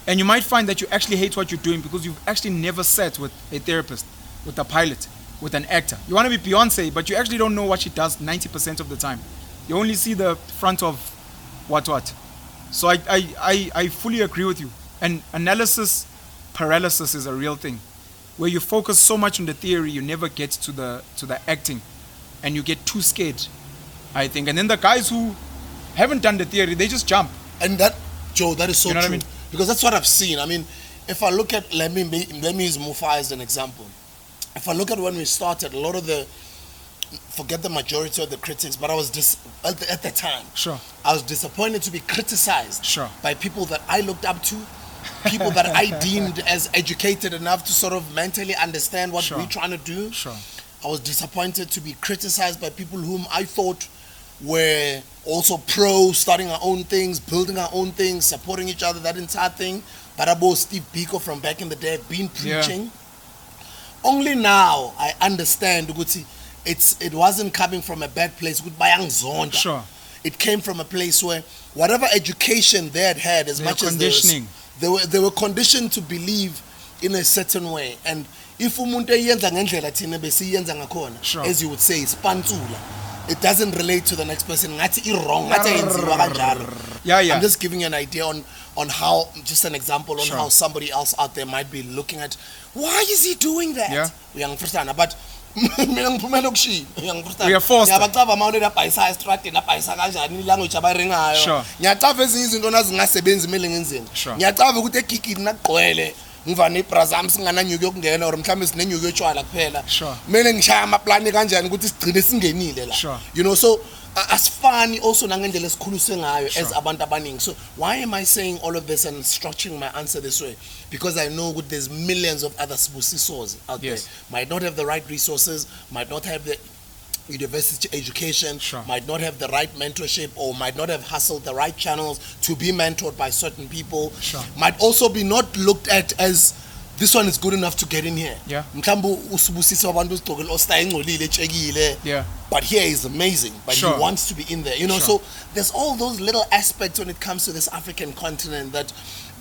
And you might find that you actually hate what you're doing because you've actually never sat with a therapist, with a pilot, with an actor. You want to be Beyonce, but you actually don't know what she does 90% of the time. You only see the front of what. So I fully agree with you. And analysis paralysis is a real thing, where you focus so much on the theory, you never get to the acting, and you get too scared, I think. And then the guys who haven't done the theory, they just jump. And that, Joe, that is so true. What I mean? Because that's what I've seen. I mean, if I look at, let me use Mufa as an example. If I look at when we started, a lot of forget the majority of the critics, but I was at the time. I was disappointed to be criticized by people that I looked up to, people that I deemed as educated enough to sort of mentally understand what we're trying to do. I was disappointed to be criticized by people whom I thought were also pro, starting our own things, building our own things, supporting each other, that entire thing. Barabo, Steve Biko from back in the day, been preaching. Only now I understand, it wasn't coming from a bad place. It came from a place where whatever education they had as much as they were conditioned to believe in a certain way. And if umuntu eyenza ngendlela thina besiyenza ngakhona, as you would say, it's pantsula. It doesn't relate to the next person. I'm just giving you an idea on how, just an example on how somebody else out there might be looking at, why is he doing that? But we are forced. ngivane ibrazam singananyuke yokungena or mhlawumbe sinenyuke yotshwala kuphela kumele ngishaya amaplani kanjani ukuthi sigcine singenile la, you know. So asifani also nangendlela esikhuluse ngayo as abantu abaningi. So why am I saying all of this and structuring my answer this way? Because I know there's millions of other sibusisos out there, might not have the right resources, might not have the university education, might not have the right mentorship, or might not have hustled the right channels to be mentored by certain people, might also be not looked at as this one is good enough to get in here. Yeah. Mkhambo usubusisa abantu usigqokela ostyle engcolile etshekile. Yeah. But here is amazing. But Sure. he wants to be in there. You know, Sure. so there's all those little aspects when it comes to this African continent that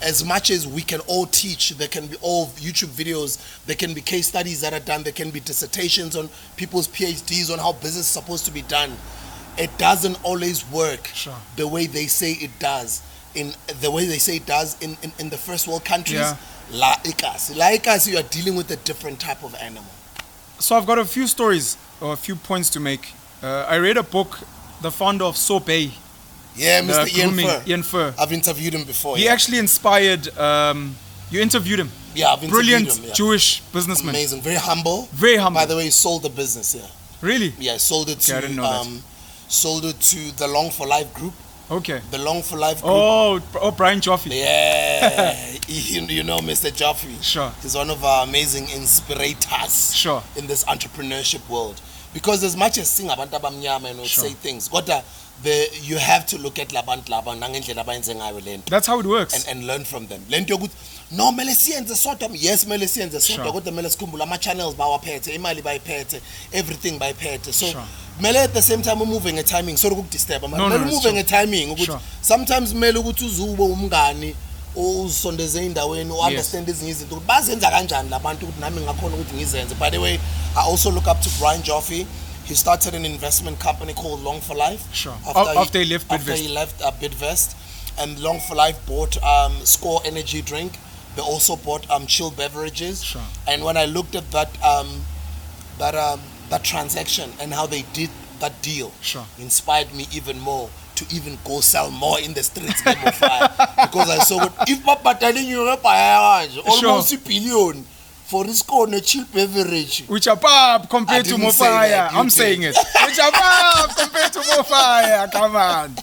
as much as we can all teach, there can be all YouTube videos, there can be case studies that are done, there can be dissertations on people's PhDs on how business is supposed to be done. It doesn't always work Sure. the way they say it does. In the first world countries. Yeah. Like us, you are dealing with a different type of animal. So I've got a few stories or a few points to make. I read a book, the founder of Soapay. Yeah, Mr. Ian Fur. I've interviewed him before. He actually inspired, you interviewed him. Yeah, I've interviewed Brilliant him. Yeah. Jewish businessman. Amazing, very humble. Very humble. By the way, he sold the business. Yeah. Really? Yeah, sold it Okay, I didn't know that. sold it to the Long for Life group. Okay. The Long for Life group. Oh, Brian Joffe. Yeah, you know Mr. Joffe. Sure. He's one of our amazing inspirators. Sure. In this entrepreneurship world, because as much as sing abantu abamnyama and Sure. say things, you have to look at labantu laba nangendlela abayenze ngayo lento That's how it works. and learn from them. Lento yokuthi no mele siyenze sodwa, yes mele siyenze sodwa, Sure. kodwa mele sikhumbule ama channels bawaphethe, imali bayiphethe, everything bayiphethe. So Sure. mele at the same time moving a timing, sorry ukudisturb, No, mele it's moving true. a timing ukuthi Sure. sometimes mele ukuthi uzube umngani uzisondeze endaweni understand ezinye izinto ukuthi bazenza kanjani labantu ukuthi nami ngakhona ukuthi ngizenze. By the way, I also look up to Brian Joffe. He started an investment company called Long for Life. Sure. After he left After he left Bidvest, and Long for Life bought Score Energy Drink. They also bought Chill Beverages. Sure. And when I looked at that transaction and how they did that deal, Sure. inspired me even more to even go sell more in the streets. Game of Fire, because I saw if Papa telling you almost a billion for this corner Chill Beverage. Which are pop compared to didn't say Mofire. that, you I'm did. saying it. Which are pop compared to Mofire. Come on.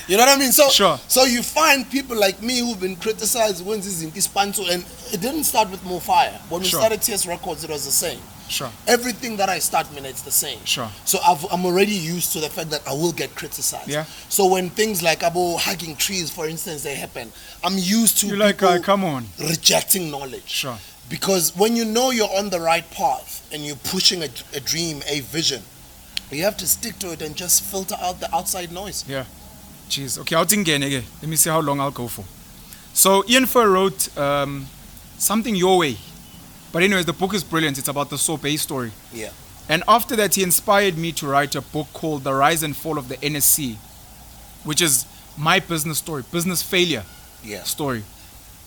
You know what I mean? So, Sure. so you find people like me who've been criticized when this is in Kispanto, and it didn't start with more fire. When we Sure. started TS Records, it was the same. Sure. Everything that I start, it's the same. Sure. So I'm already used to the fact that I will get criticized. Yeah. So when things like about hugging trees, for instance, they happen, I'm used to You're like, people come on. rejecting knowledge. Sure. Because when you know you're on the right path and you're pushing a dream, a vision, you have to stick to it and just filter out the outside noise. Yeah. Jeez. Okay, let me see how long I'll go for. So Ian Fur wrote something your way. But anyways, the book is brilliant. It's about the Soapay story. Yeah. And after that, he inspired me to write a book called The Rise and Fall of the NSC, which is my business story, business failure Yeah. story.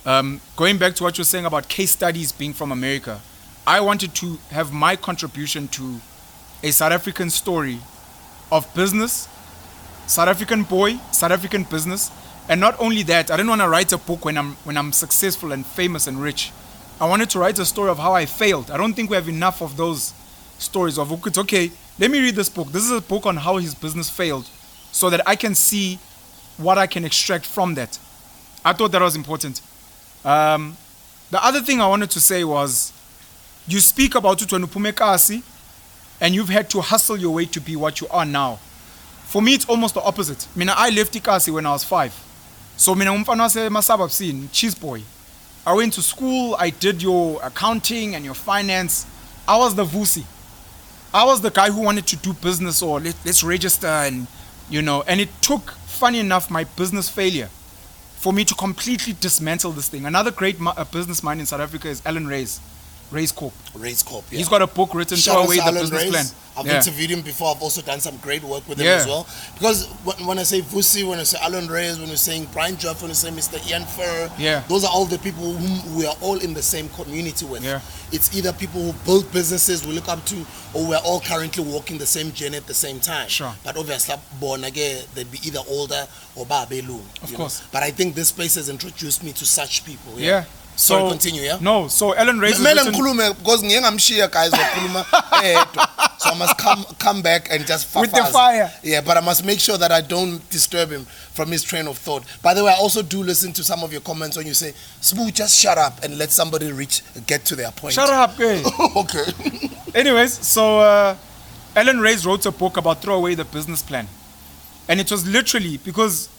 Going back to what you're saying about case studies being from America, I wanted to have my contribution to a South African story of business, South African boy, South African business. And not only that, I didn't want to write a book when I'm successful and famous and rich. I wanted to write a story of how I failed. I don't think we have enough of those stories of, okay, let me read this book. This is a book on how his business failed so that I can see what I can extract from that. I thought that was important. The other thing I wanted to say was, you speak about it when uphume kasi, and you've had to hustle your way to be what you are now. For me, it's almost the opposite. I left Ikasi when I was 5. So umfana wase cheese boy. I went to school, I did your accounting and your finance. I was the vusi. I was the guy who wanted to do business or let's register and it took, funny enough, my business failure for me to completely dismantle this thing. Another great business mind in South Africa is Alan Ray's Corp. Ray's Corp, yeah. He's got a book written, Shout Throw out Away to the Alan Business Ray's. Plan. I've Yeah. interviewed him before. I've also done some great work with him Yeah. as well. Because when I say Vusi, when I say Alan Ray's, when we're saying Brian Joffe, when we say Mr. Ian Fur, Yeah. those are all the people whom we are all in the same community with. Yeah. It's either people who build businesses we look up to, or we're all currently walking the same journey at the same time. Sure. But obviously, born again, they'd be either older or babelu. Of course. But I think this space has introduced me to such people. Yeah. Sorry, continue, yeah? No, so Alan Ray's Mele written ngikhulume because ngingamshiya guys wakhuluma edwa. So I must come back and just with the fafaza. fire. Yeah, but I must make sure that I don't disturb him from his train of thought. By the way, I also do listen to some of your comments when you say, Sbu, just shut up and let somebody get to their point. Shut up, guy. Okay. Anyways, so Alan Ray's wrote a book about Throw Away the Business Plan. And it was literally because,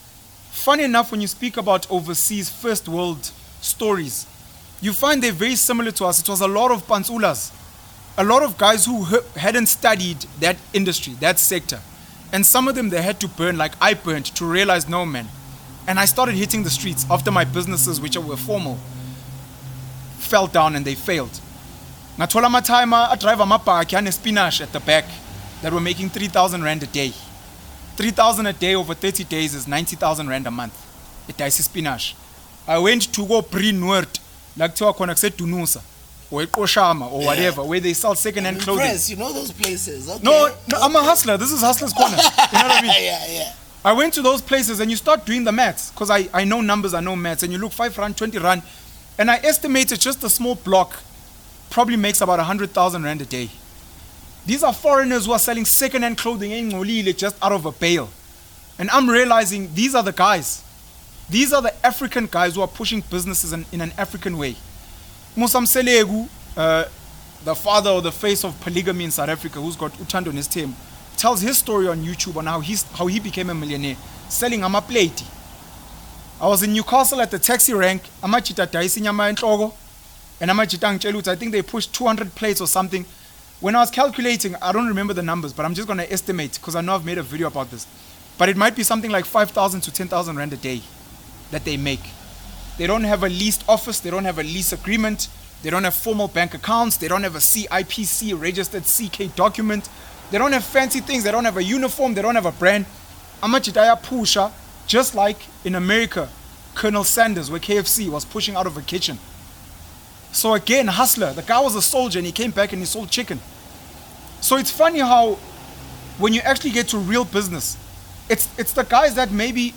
funny enough, when you speak about overseas first world stories, you find they're very similar to us. It was a lot of pantsulas, a lot of guys who hadn't studied that industry, that sector. And some of them, they had to burn like I burned to realize, no, man. And I started hitting the streets after my businesses, which were formal, fell down and they failed. Ngathola amathayima I drive amabhaki ane spinach at the back that were making 3,000 rand a day. 3,000 a day over 30 days is 90,000 rand a month. It is spinach. I went to go pre-Noord, like to Dunusa or Koshama or whatever, where they sell second-hand clothing. You know those places. Okay. No, I'm a hustler. This is Hustler's Corner. You know what I mean? Yeah. I went to those places and you start doing the maths, because I know numbers, I know maths, and you look 5 rand, 20 rand, and I estimated just a small block probably makes about 100,000 rand a day. These are foreigners who are selling second-hand clothing in Ngolile just out of a bale. And I'm realizing these are the guys. These are the African guys who are pushing businesses in an African way. Musam Selegu, the father or the face of polygamy in South Africa, who's got Utando on his team, tells his story on YouTube on how he became a millionaire selling amaplate. I was in Newcastle at the taxi rank. Amachita daisi nyama entloko, and amachita ngitshela I think they pushed 200 plates or something. When I was calculating, I don't remember the numbers, but I'm just going to estimate because I know I've made a video about this. But it might be something like 5,000 to 10,000 rand a day that they make. They don't have a leased office. They don't have a lease agreement. They don't have formal bank accounts. They don't have a CIPC registered CK document. They don't have fancy things. They don't have a uniform. They don't have a brand. Amachitaya pusha, just like in America, Colonel Sanders, where KFC was pushing out of a kitchen. So again, hustler. The guy was a soldier and he came back and he sold chicken. So it's funny how when you actually get to real business, it's the guys that maybe,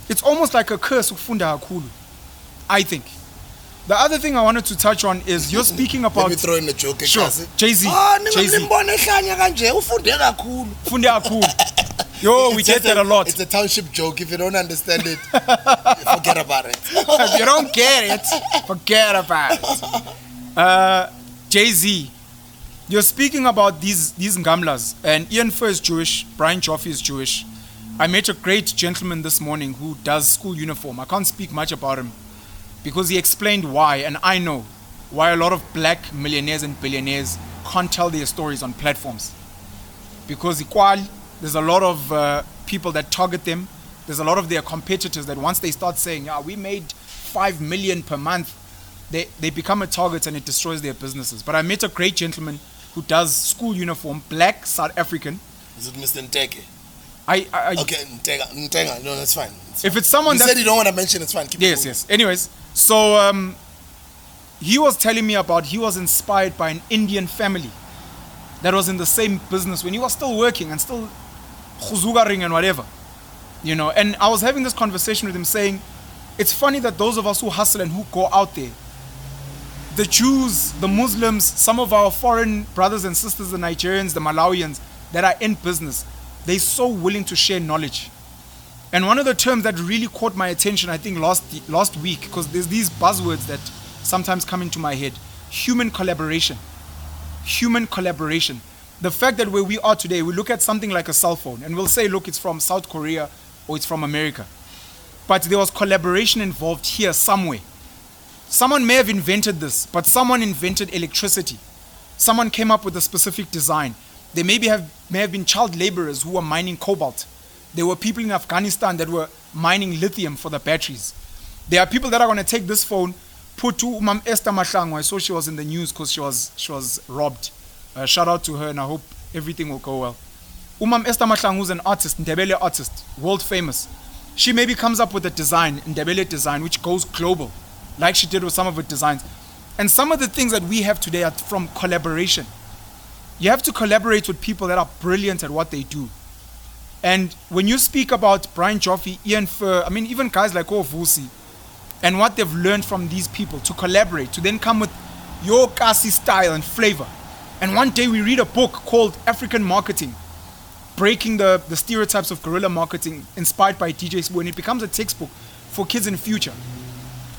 it's almost like a curse ukufunda kakhulu, I think. The other thing I wanted to touch on is you're speaking about... Let me throw in a joke. Sure, Jay-Z. Jay-Z. Funde kakhulu. Yo, we get that a lot. It's a township joke. If you don't understand it, forget about it. If you don't get it, forget about it. Jay-Z, you're speaking about these Ngamlas, and Ian Fur is Jewish, Brian Joffe is Jewish. I met a great gentleman this morning who does school uniform. I can't speak much about him because he explained why, and I know why a lot of black millionaires and billionaires can't tell their stories on platforms. Because there's a lot of people that target them. There's a lot of their competitors that once they start saying, yeah, we made 5 million per month, they become a target and it destroys their businesses. But I met a great gentleman who does school uniform, black, South African. Is it Mr. Nteke? Okay, Ntenga. No, that's fine. If it's someone that... You said you don't want to mention, it's fine. Keep yes. Anyways, so he was telling me about he was inspired by an Indian family that was in the same business when he was still working and still khuzugaring and whatever. You know, and I was having this conversation with him saying, it's funny that those of us who hustle and who go out there, the Jews, the Muslims, some of our foreign brothers and sisters, the Nigerians, the Malawians that are in business, they're so willing to share knowledge. And one of the terms that really caught my attention, I think last week, because there's these buzzwords that sometimes come into my head. Human collaboration. Human collaboration. The fact that where we are today, we look at something like a cell phone and we'll say, look, it's from South Korea or it's from America. But there was collaboration involved here somewhere. Someone may have invented this, but someone invented electricity. Someone came up with a specific design. There may have been child laborers who were mining cobalt. There were people in Afghanistan that were mining lithium for the batteries. There are people that are going to take this phone, put to Umam Esther Mahlangu. I saw she was in the news because she was robbed. Shout out to her, and I hope everything will go well. Umam Esther Mahlangu, who's an artist, Ndebele artist, world famous. She maybe comes up with a design, Ndebele design, which goes global, like she did with some of her designs. And some of the things that we have today are from collaboration. You have to collaborate with people that are brilliant at what they do. And when you speak about Brian Joffe, Ian Fur, I mean, even guys like Vusi, and what they've learned from these people to collaborate, to then come with your Kasi style and flavor. And one day we read a book called African Marketing, Breaking the Stereotypes of Guerrilla Marketing, inspired by DJ Sbu, and it becomes a textbook for kids in the future.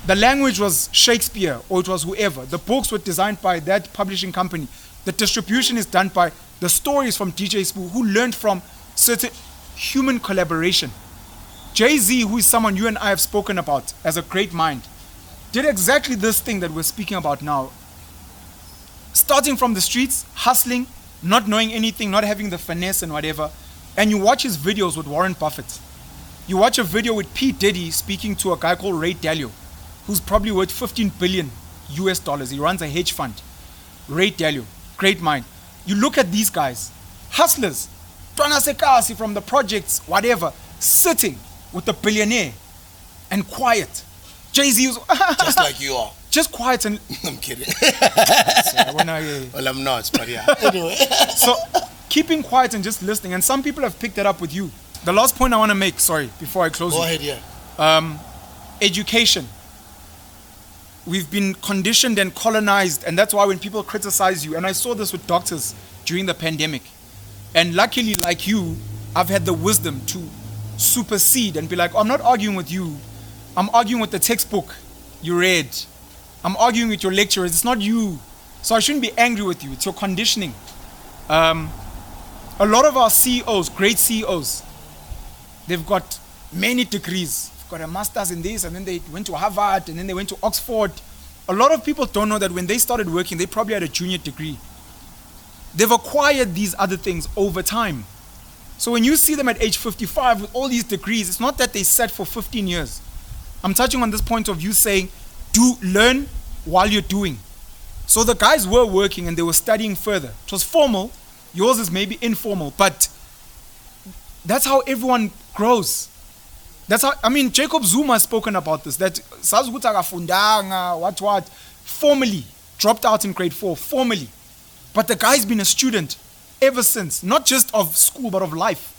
The language was Shakespeare, or it was whoever. The books were designed by that publishing company. The distribution is done by the stories from DJ Sbu, who learned from certain human collaboration. Jay-Z, who is someone you and I have spoken about as a great mind, did exactly this thing that we're speaking about now. Starting from the streets, hustling, not knowing anything, not having the finesse and whatever. And you watch his videos with Warren Buffett. You watch a video with Pete Diddy speaking to a guy called Ray Dalio, who's probably worth 15 billion US dollars. He runs a hedge fund. Ray Dalio, great mind. You look at these guys, hustlers, Twana Sekasi from the projects, whatever, sitting with a billionaire and quiet. Jay-Z was Just like you are. just quiet and I'm kidding. so, Well, I'm not, but yeah. Anyway. so keeping quiet and just listening. And some people have picked that up with you. The last point I want to make, sorry, before I close Go it. ahead, yeah. Education. We've been conditioned and colonized, and that's why when people criticize you, and I saw this with doctors during the pandemic, and luckily, like you, I've had the wisdom to supersede and be like, oh, I'm not arguing with you. I'm arguing with the textbook you read. I'm arguing with your lecturers. It's not you. So I shouldn't be angry with you. It's your conditioning. A lot of our CEOs, great CEOs, they've got many degrees. They've got a master's in this, and then they went to Harvard, and then they went to Oxford. A lot of people don't know that when they started working, they probably had a junior degree. They've acquired these other things over time. So when you see them at age 55 with all these degrees, it's not that they sat for 15 years. I'm touching on this point of you saying, learn while you're doing. So the guys were working and they were studying further. It was formal. Yours is maybe informal, but that's how everyone grows. That's how, Jacob Zuma has spoken about this, that formally dropped out in grade 4, formally. But the guy's been a student ever since, not just of school, but of life.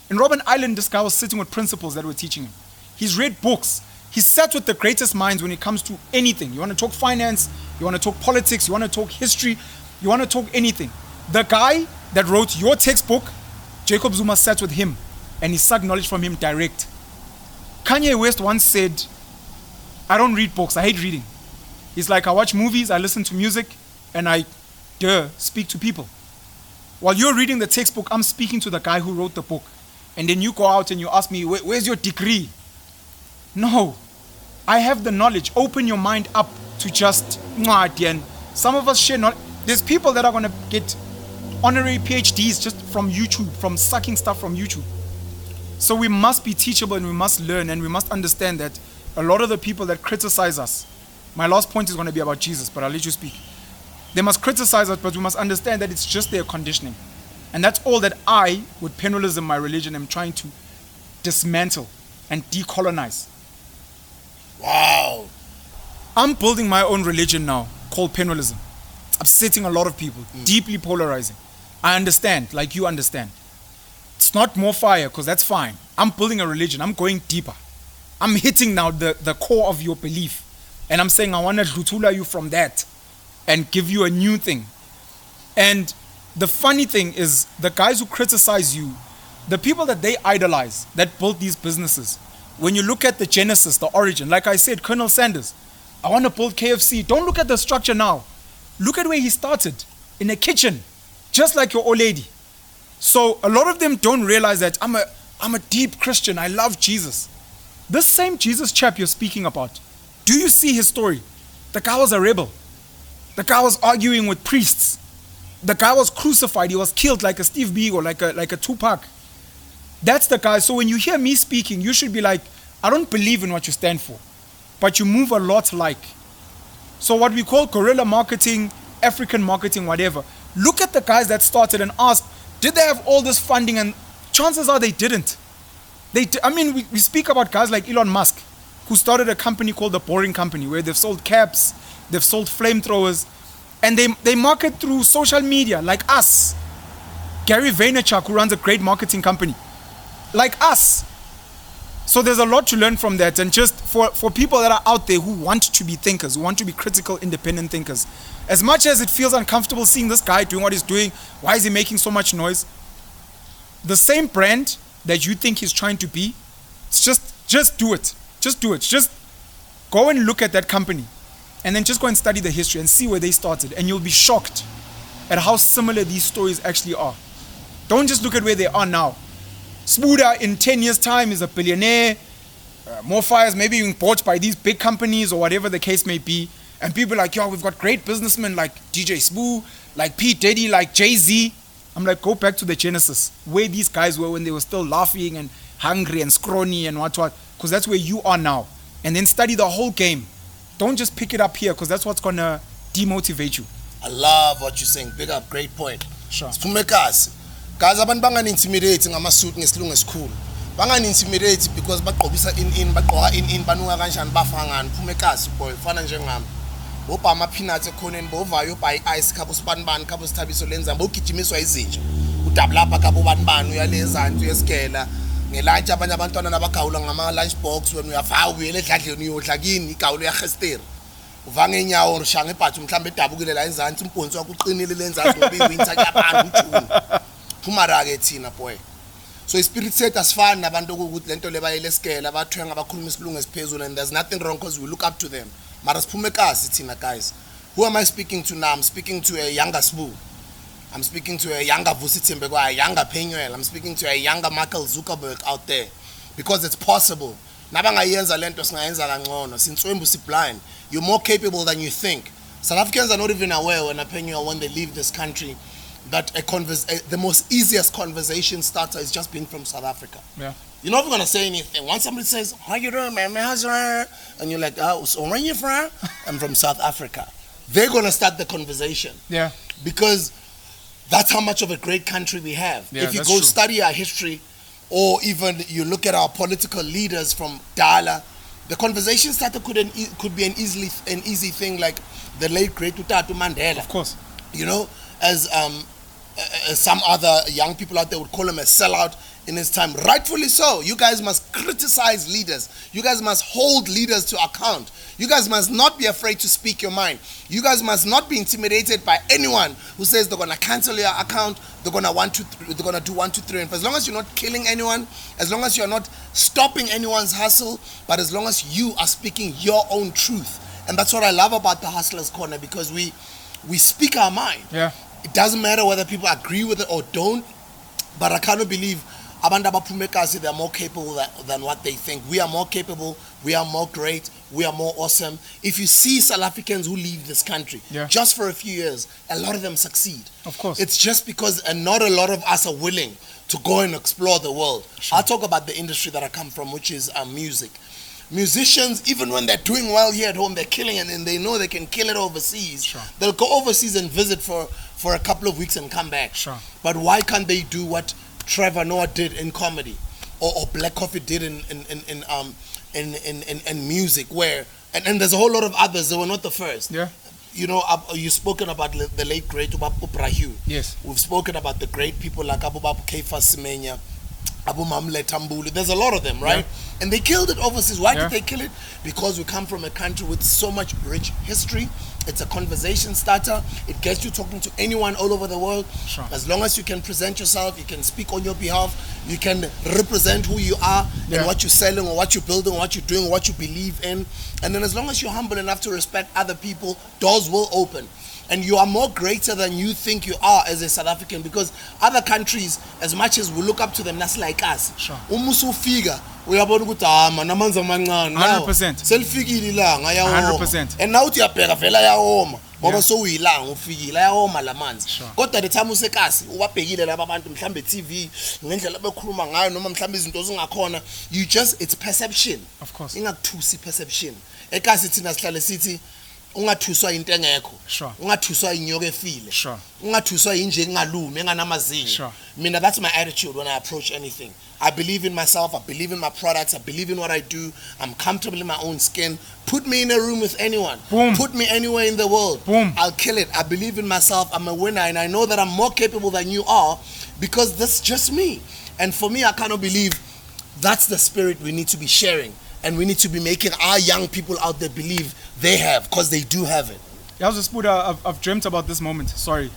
In Robben Island, this guy was sitting with principals that were teaching him. He's read books. He sat with the greatest minds when it comes to anything. You want to talk finance, you want to talk politics, you want to talk history, you want to talk anything. The guy that wrote your textbook, Jacob Zuma sat with him and he sucked knowledge from him direct. Kanye West once said, I don't read books, I hate reading. He's like, I watch movies, I listen to music, and I speak to people. While you're reading the textbook, I'm speaking to the guy who wrote the book. And then you go out and you ask me, where's your degree? No, I have the knowledge. Open your mind up to just and some of us share not. There's people that are going to get honorary PhDs just from YouTube, from sucking stuff from YouTube. So we must be teachable and we must learn and we must understand that a lot of the people that criticize us, my last point is going to be about Jesus, but I'll let you speak. They must criticize us, but we must understand that it's just their conditioning. And that's all that I, with Penuelism, my religion, am trying to dismantle and decolonize. Wow. I'm building my own religion now called Penuelism. Upsetting a lot of people, deeply polarizing. I understand, like you understand. It's not more fire, because that's fine. I'm building a religion. I'm going deeper. I'm hitting now the core of your belief. And I'm saying I want to dlutula you from that and give you a new thing. And the funny thing is, the guys who criticize you, the people that they idolize, that built these businesses, when you look at the genesis, the origin, like I said, Colonel Sanders, I want to build KFC. Don't look at the structure now. Look at where he started, in a kitchen, just like your old lady. So a lot of them don't realize that I'm a deep Christian. I love Jesus. This same Jesus chap you're speaking about, do you see his story? The guy was a rebel. The guy was arguing with priests. The guy was crucified. He was killed like a Steve Biko, like a Tupac. That's the guy. So when you hear me speaking, you should be like, I don't believe in what you stand for, but you move a lot like. So what we call guerrilla marketing, African marketing, whatever. Look at the guys that started and ask, did they have all this funding? And chances are they didn't. We speak about guys like Elon Musk, who started a company called The Boring Company, where they've sold caps, they've sold flamethrowers, and they market through social media, like us. Gary Vaynerchuk, who runs a great marketing company, like us. So there's a lot to learn from that. And just for people that are out there who want to be thinkers, who want to be critical, independent thinkers, as much as it feels uncomfortable seeing this guy doing what he's doing, why is he making so much noise? The same brand that you think he's trying to be, it's just do it. Just do it. Just go and look at that company and then just go and study the history and see where they started, and you'll be shocked at how similar these stories actually are. Don't just look at where they are now. Sbuda in 10 years' time is a billionaire. more fires maybe being bought by these big companies or whatever the case may be. And people are like, yo, we've got great businessmen like DJ Spoo, like P. Diddy, like Jay-Z. I'm like, go back to the genesis, where these guys were when they were still laughing and hungry and scrawny and what, because that's where you are now. And then study the whole game. Don't just pick it up here, because that's what's going to demotivate you. I love what you're saying. Big up, great point. Sure. Siphume kasi. Guys, abantu bangani-intimidate ngama-suit ngesilungu esikhulu. Bangani-intimidate because bagqobisa bagqoka in banuka kanjani bafa ngani. Phume kasi boy, fana njengami. Bopha ama-peanuts ekhoneni, bovayo bha i-ice khabo sibanibani, khabo sithabiso lenzani, bogijimiswa izinja. Udabulapha khabo banibani, uyalezanti, uyesigela. Ngelunch abanye abantwana nabagawula ngama-lunch box, wena uyafaka uyele edladleni uyodla kini, igawulo yahesteri. Uvange inyawo ushanga ibhathi mhlambe edabukile la enzansi imponzi wakho uqinile lenzansi ngoba iwinter yabantu uJune. Phuma ra ke thina boy. So ispirit set asifani nabantu ukuthi lento lebayele esigela abathwenga abakhuluma isilungu esiphezulu, and there's nothing wrong because we look up to them. Mara siphume kasi thina guys. Who am I speaking to now? I'm speaking to a younger Spoo. I'm speaking to a younger Vusithembekwa, a younger Penuel. I'm speaking to a younger Michael Zuckerberg out there, because it's possible. Nabangayenza lento singayenza kangcono. Sintswembu si blind. You're more capable than you think. South Africans are not even aware when they leave this country that the most easiest conversation starter is just being from South Africa. Yeah. You're not even gonna say anything. Once somebody says, "How you doing, man? How's your?" and you're like, "Oh, so where you from?" I'm from South Africa. They're gonna start the conversation. Yeah. Because that's how much of a great country we have. Yeah, if you that's go true. study our history, or even you look at our political leaders from Dala, the conversation starter could be an easy thing, like the late great Utatu Mandela. Of course. You know, as some other young people out there would call him a sellout in his time. Rightfully so. You guys must criticize leaders. You guys must hold leaders to account. You guys must not be afraid to speak your mind. You guys must not be intimidated by anyone who says they're gonna cancel your account, they're gonna do 1, 2, 3. And as long as you're not killing anyone, as long as you're not stopping anyone's hustle, but as long as you are speaking your own truth. And that's what I love about the Hustlers Corner, because we speak our mind. Yeah. It doesn't matter whether people agree with it or don't, but I cannot believe abantu abaphume kasi, they're more capable than what they think. We are more capable, we are more great, we are more awesome. If you see South Africans who leave this country, Yeah. just for a few years, a lot of them succeed. Of course. It's just because not a lot of us are willing to go and explore the world. Sure. I'll talk about the industry that I come from, which is music. Musicians, even when they're doing well here at home, they're killing it, and they know they can kill it overseas. Sure. They'll go overseas and visit for a couple of weeks and come back. Sure. But why can't they do what Trevor Noah did in comedy, or Black Coffee did in music, where and there's a whole lot of others. They were not the first. Yeah. You know, you've spoken about the late great Ubapu Brahu. Yes. We've spoken about the great people like Abu Babu Kefa Semenya, Abu Mamle Tambuli. There's a lot of them, right? Yeah. And they killed it overseas. Why Yeah. did they kill it? Because we come from a country with so much rich history. It's a conversation starter. It gets you talking to anyone all over the world. Sure. As long as you can present yourself, you can speak on your behalf, you can represent who you are Yeah. and what you're selling or what you're building, or what you're doing, what you believe in. And then as long as you're humble enough to respect other people, doors will open. And you are more greater than you think you are as a South African, because other countries, as much as we look up to them, that's like us. Sure. Umusufika uyabona ukuthi namanzi amancane 100%. selifikile ilanga ayawoma 100%. and now uthi uyabheka vele ayawoma ngoba Yeah. sowuyilanga ufikile ayawoma lamanzi. Sure. Kodwa the time usekasi ubabhekile laba bantu mhlambe TV ngendlela bekhuluma ngayo noma mhlambe izinto zingakhona, it's perception. Of course. Ingakuthusi perception. Ekasi thina sihlale sithi ungathuswa into engekho. Sure. Ungathuswa inyoka efile. Sure. Ungathuswa inje engalumi enganamazinyo. Sure. Mina, that's my attitude when I approach anything. I believe in myself, I believe in my products, I believe in what I do. I'm comfortable in my own skin. Put me in a room with anyone. Boom. Put me anywhere in the world. Boom. I'll kill it. I believe in myself. I'm a winner, and I know that I'm more capable than you are, because that's just me. And for me, I cannot believe that's the spirit we need to be sharing, and we need to be making our young people out there believe they have, because they do have it. Yeah, Buddha, I've dreamt about this moment. Sorry.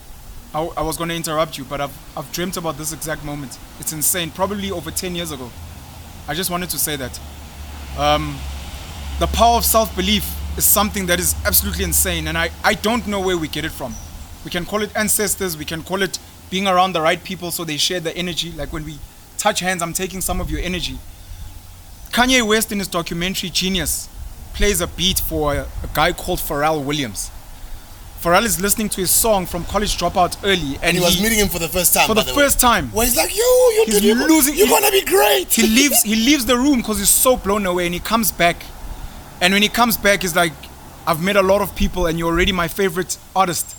I was going to interrupt you, but I've dreamt about this exact moment. It's insane. Probably over 10 years ago. I just wanted to say that. The power of self-belief is something that is absolutely insane, and I don't know where we get it from. We can call it ancestors, we can call it being around the right people so they share the energy. Like when we touch hands, I'm taking some of your energy. Kanye West in his documentary Genius plays a beat for a guy called Pharrell Williams. Pharrell is listening to his song from College Dropout early, and he was meeting him for the first time. For the first time. Well, he's like, you're gonna be great. He leaves the room because he's so blown away, and he comes back. And when he comes back, he's like, I've met a lot of people, and you're already my favorite artist.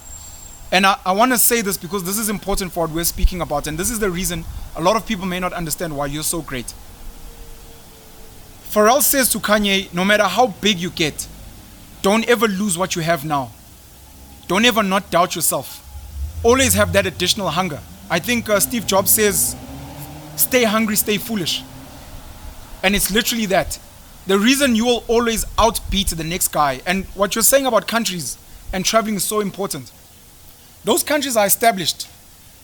And I want to say this because this is important for what we're speaking about, and this is the reason a lot of people may not understand why you're so great. Pharrell says to Kanye, no matter how big you get, don't ever lose what you have now. Don't ever not doubt yourself. Always have that additional hunger. I think Steve Jobs says, stay hungry, stay foolish. And it's literally that. The reason you will always outbeat the next guy, and what you're saying about countries and traveling is so important. Those countries are established.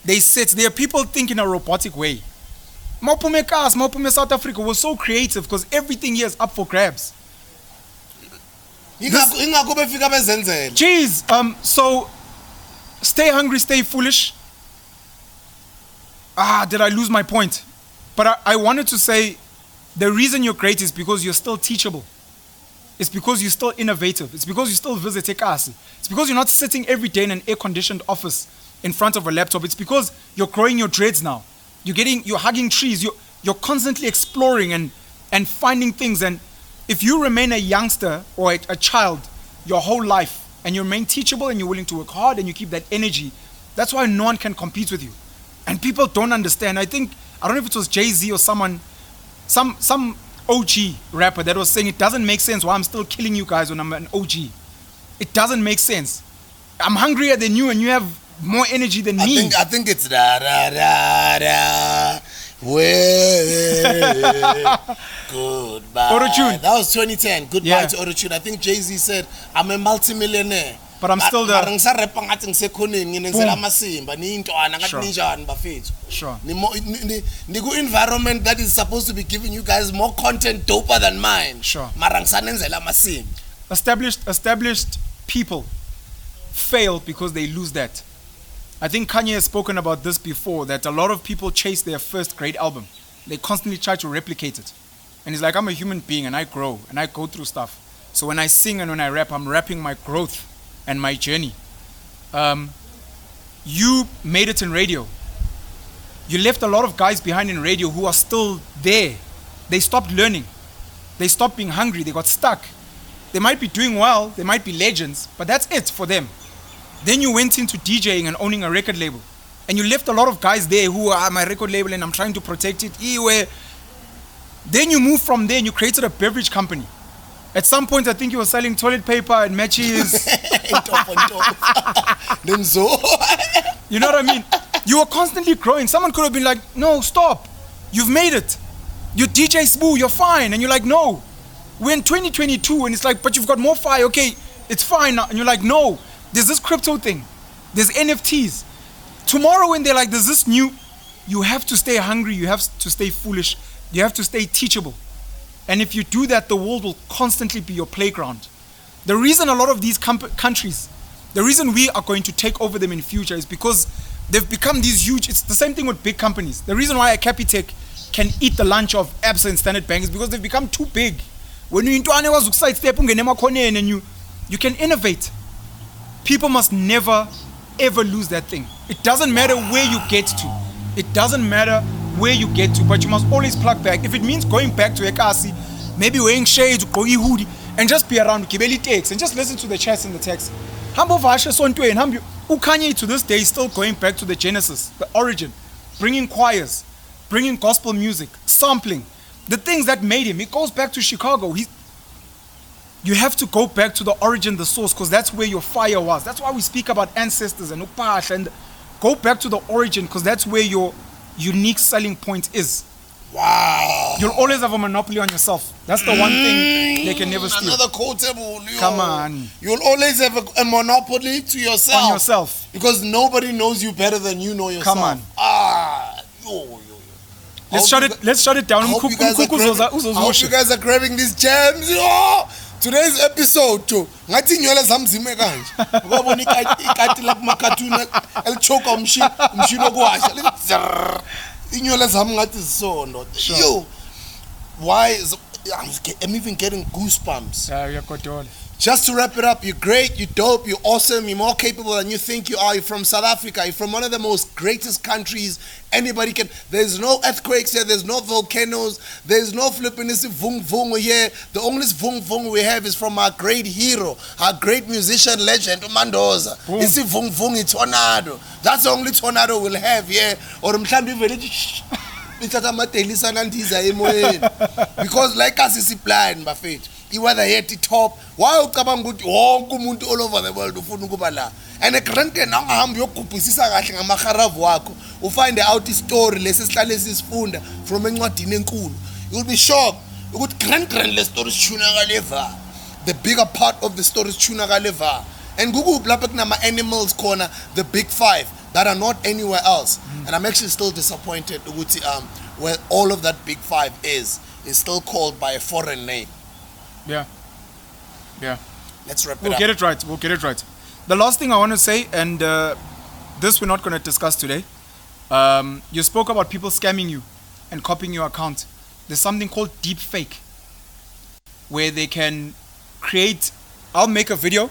There are people think in a robotic way. Maupume South Africa was so creative because everything here is up for grabs. Jeez, so stay hungry, stay foolish. Did I lose my point? But I wanted to say the reason you're great is because you're still teachable. It's because you're still innovative. It's because you still visit Ekasi. It's because you're not sitting every day in an air-conditioned office in front of a laptop. It's because you're growing your dreads now. You're hugging trees. You're constantly exploring and finding things. And if you remain a youngster or a child your whole life and you remain teachable and you're willing to work hard and you keep that energy, that's why no one can compete with you. And people don't understand. I don't know if it was Jay-Z or someone, some OG rapper that was saying it doesn't make sense why I'm still killing you guys when I'm an OG. It doesn't make sense. I'm hungrier than you and you have more energy than me. I think it's da da da da. Goodbye. Auto-tune. That was 2010. Goodbye to Auto-tune. I think Jay-Z said, I'm a multi-millionaire. But I'm still the... Sure. Nigu environment that is supposed to be giving you guys more content doper than mine. Sure. Established people fail because they lose that. I think Kanye has spoken about this before, that a lot of people chase their first great album. They constantly try to replicate it. And he's like, I'm a human being and I grow and I go through stuff. So when I sing and when I rap, I'm rapping my growth and my journey. You made it in radio. You left a lot of guys behind in radio who are still there. They stopped learning. They stopped being hungry. They got stuck. They might be doing well. They might be legends, but that's it for them. Then you went into DJing and owning a record label. And you left a lot of guys there who are my record label and I'm trying to protect it. Then you moved from there and you created a beverage company. At some point, I think you were selling toilet paper and matches. You know what I mean? You were constantly growing. Someone could have been like, no, stop. You've made it. You're DJ Spoo, you're fine. And you're like, no. We're in 2022 and it's like, but you've got more fire. Okay, it's fine now. And you're like, no. There's this crypto thing. There's NFTs. Tomorrow when they're like, there's this new, you have to stay hungry. You have to stay foolish. You have to stay teachable. And if you do that, the world will constantly be your playground. The reason a lot of these countries, the reason we are going to take over them in future is because they've become these huge, it's the same thing with big companies. The reason why a Capitec can eat the lunch of Absa and Standard Bank is because they've become too big. When you sidestep and you can innovate. People must never, ever lose that thing. It doesn't matter where you get to. It doesn't matter where you get to, but you must always plug back. If it means going back to Ekasi, maybe wearing shades, going hoodie, and just be around Kibeli takes and just listen to the chats and the text. Ukanye to this day is still going back to the genesis, the origin, bringing choirs, bringing gospel music, sampling, the things that made him. It goes back to Chicago. You have to go back to the origin, the source, because that's where your fire was. That's why we speak about ancestors and Upash, and go back to the origin because that's where your unique selling point is. Wow. You'll always have a monopoly on yourself. That's the one thing they can never steal. Another quotable. Come on. You'll always have a monopoly to yourself. On yourself. Because nobody knows you better than you know yourself. Come on. Let's shut it down. I hope you guys are grabbing these gems. Today's episode too. Ngathi inywele zami zime kanje. Ubabona ikati la kuma cartoon elichoka umshini okuwasha. Inywele zami ngathi zisondo. Yo. Why I'm even getting goosebumps. Yeah. Just to wrap it up, you're great, you're dope, you're awesome, you're more capable than you think you are. You're from South Africa, you're from one of the most greatest countries anybody can. There's no earthquakes here, there's no volcanoes, there's no flipping this vung vung here. The only vung vung we have is from our great hero, our great musician legend, Umandoza. It's a vung vung, it's tornado. That's the only tornado we'll have here. Or mhlambi village. Because like us is blind, bafethu. Iweather here at the top. Why ucabanga ukuthi wonke umuntu all over the world ufuna ukuba la? And eGrandton angahamba uyogubhisisa kahle ngamaharavu wakho. Ufind out story lesi sihlale sisifunda from encwadini enkulu. You'll be shocked ukuthi grand le story sithunakale eva. The bigger part of the story sithunakale eva. And kukuphi lapha kunama animals corner, the big five that are not anywhere else. And I'm actually still disappointed ukuthi where all of that big five is still called by a foreign name. Yeah. Let's wrap it We'll up. get it right. The last thing I want to say, and this we're not going to discuss today. You spoke about people scamming you and copying your account. There's something called deep fake, where they can create. I'll make a video,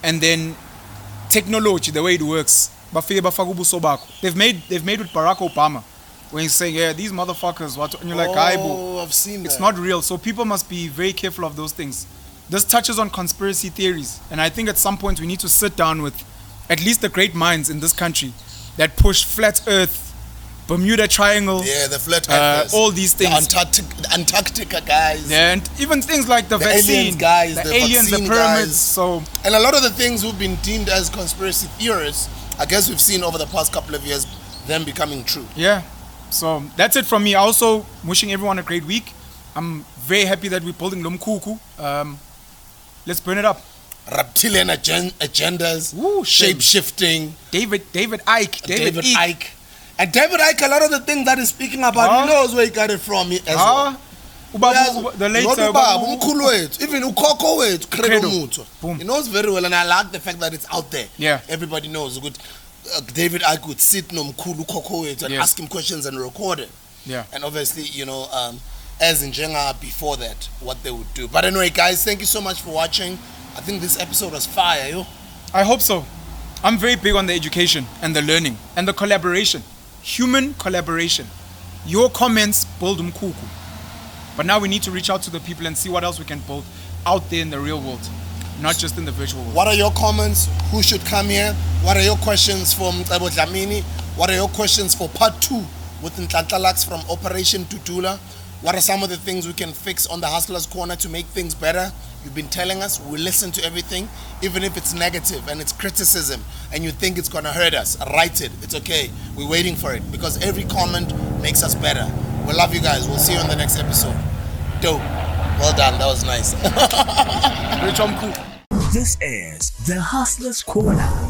and then technology, the way it works. They've made with Barack Obama, when he's saying, yeah, these motherfuckers, what? And you're like, I've seen that. It's not real. So people must be very careful of those things. This touches on conspiracy theories. And I think at some point we need to sit down with at least the great minds in this country that push flat earth, Bermuda Triangle. Yeah, the flat earthers. All these things. The Antarctica guys. Yeah, and even things like the vaccine. Aliens guys. The aliens, the vaccine pyramids. guys. So, and a lot of the things who've been deemed as conspiracy theorists, I guess we've seen over the past couple of years them becoming true. Yeah. So that's it from me. Also, wishing everyone a great week. I'm very happy that we're building Mkhukhu. Let's burn it up. Reptilian agendas, Woo, shape-shifting. David Icke. David Icke. And David Icke, a lot of the things that he's speaking about, he knows where he got it from as well. The late even Ukhokho Credo. Boom. he knows very well, and I like the fact that it's out there. Yeah. Everybody knows. Good. David Icke would sit no Mkhulu Ukhokho and ask him questions and record it. Yeah. And obviously, as in Jenga before that, what they would do. But anyway, guys, thank you so much for watching. I think this episode was fire, yo. I hope so. I'm very big on the education and the learning and the collaboration. Human collaboration. Your comments build Mkhukhu. But now we need to reach out to the people and see what else we can build out there in the real world, not just in the virtual world. What are your comments? Who should come here? What are your questions for Mcebo Dlamini? What are your questions for part 2 with Ntlantalax from Operation Tutula? What are some of the things we can fix on the Hustler's Corner to make things better? You've been telling us, we listen to everything, even if it's negative and it's criticism and you think it's gonna hurt us. Write it, it's okay. We're waiting for it because every comment makes us better. We love you guys. We'll see you on the next episode. Dope. Well done, that was nice. This is the Hustler's Corner.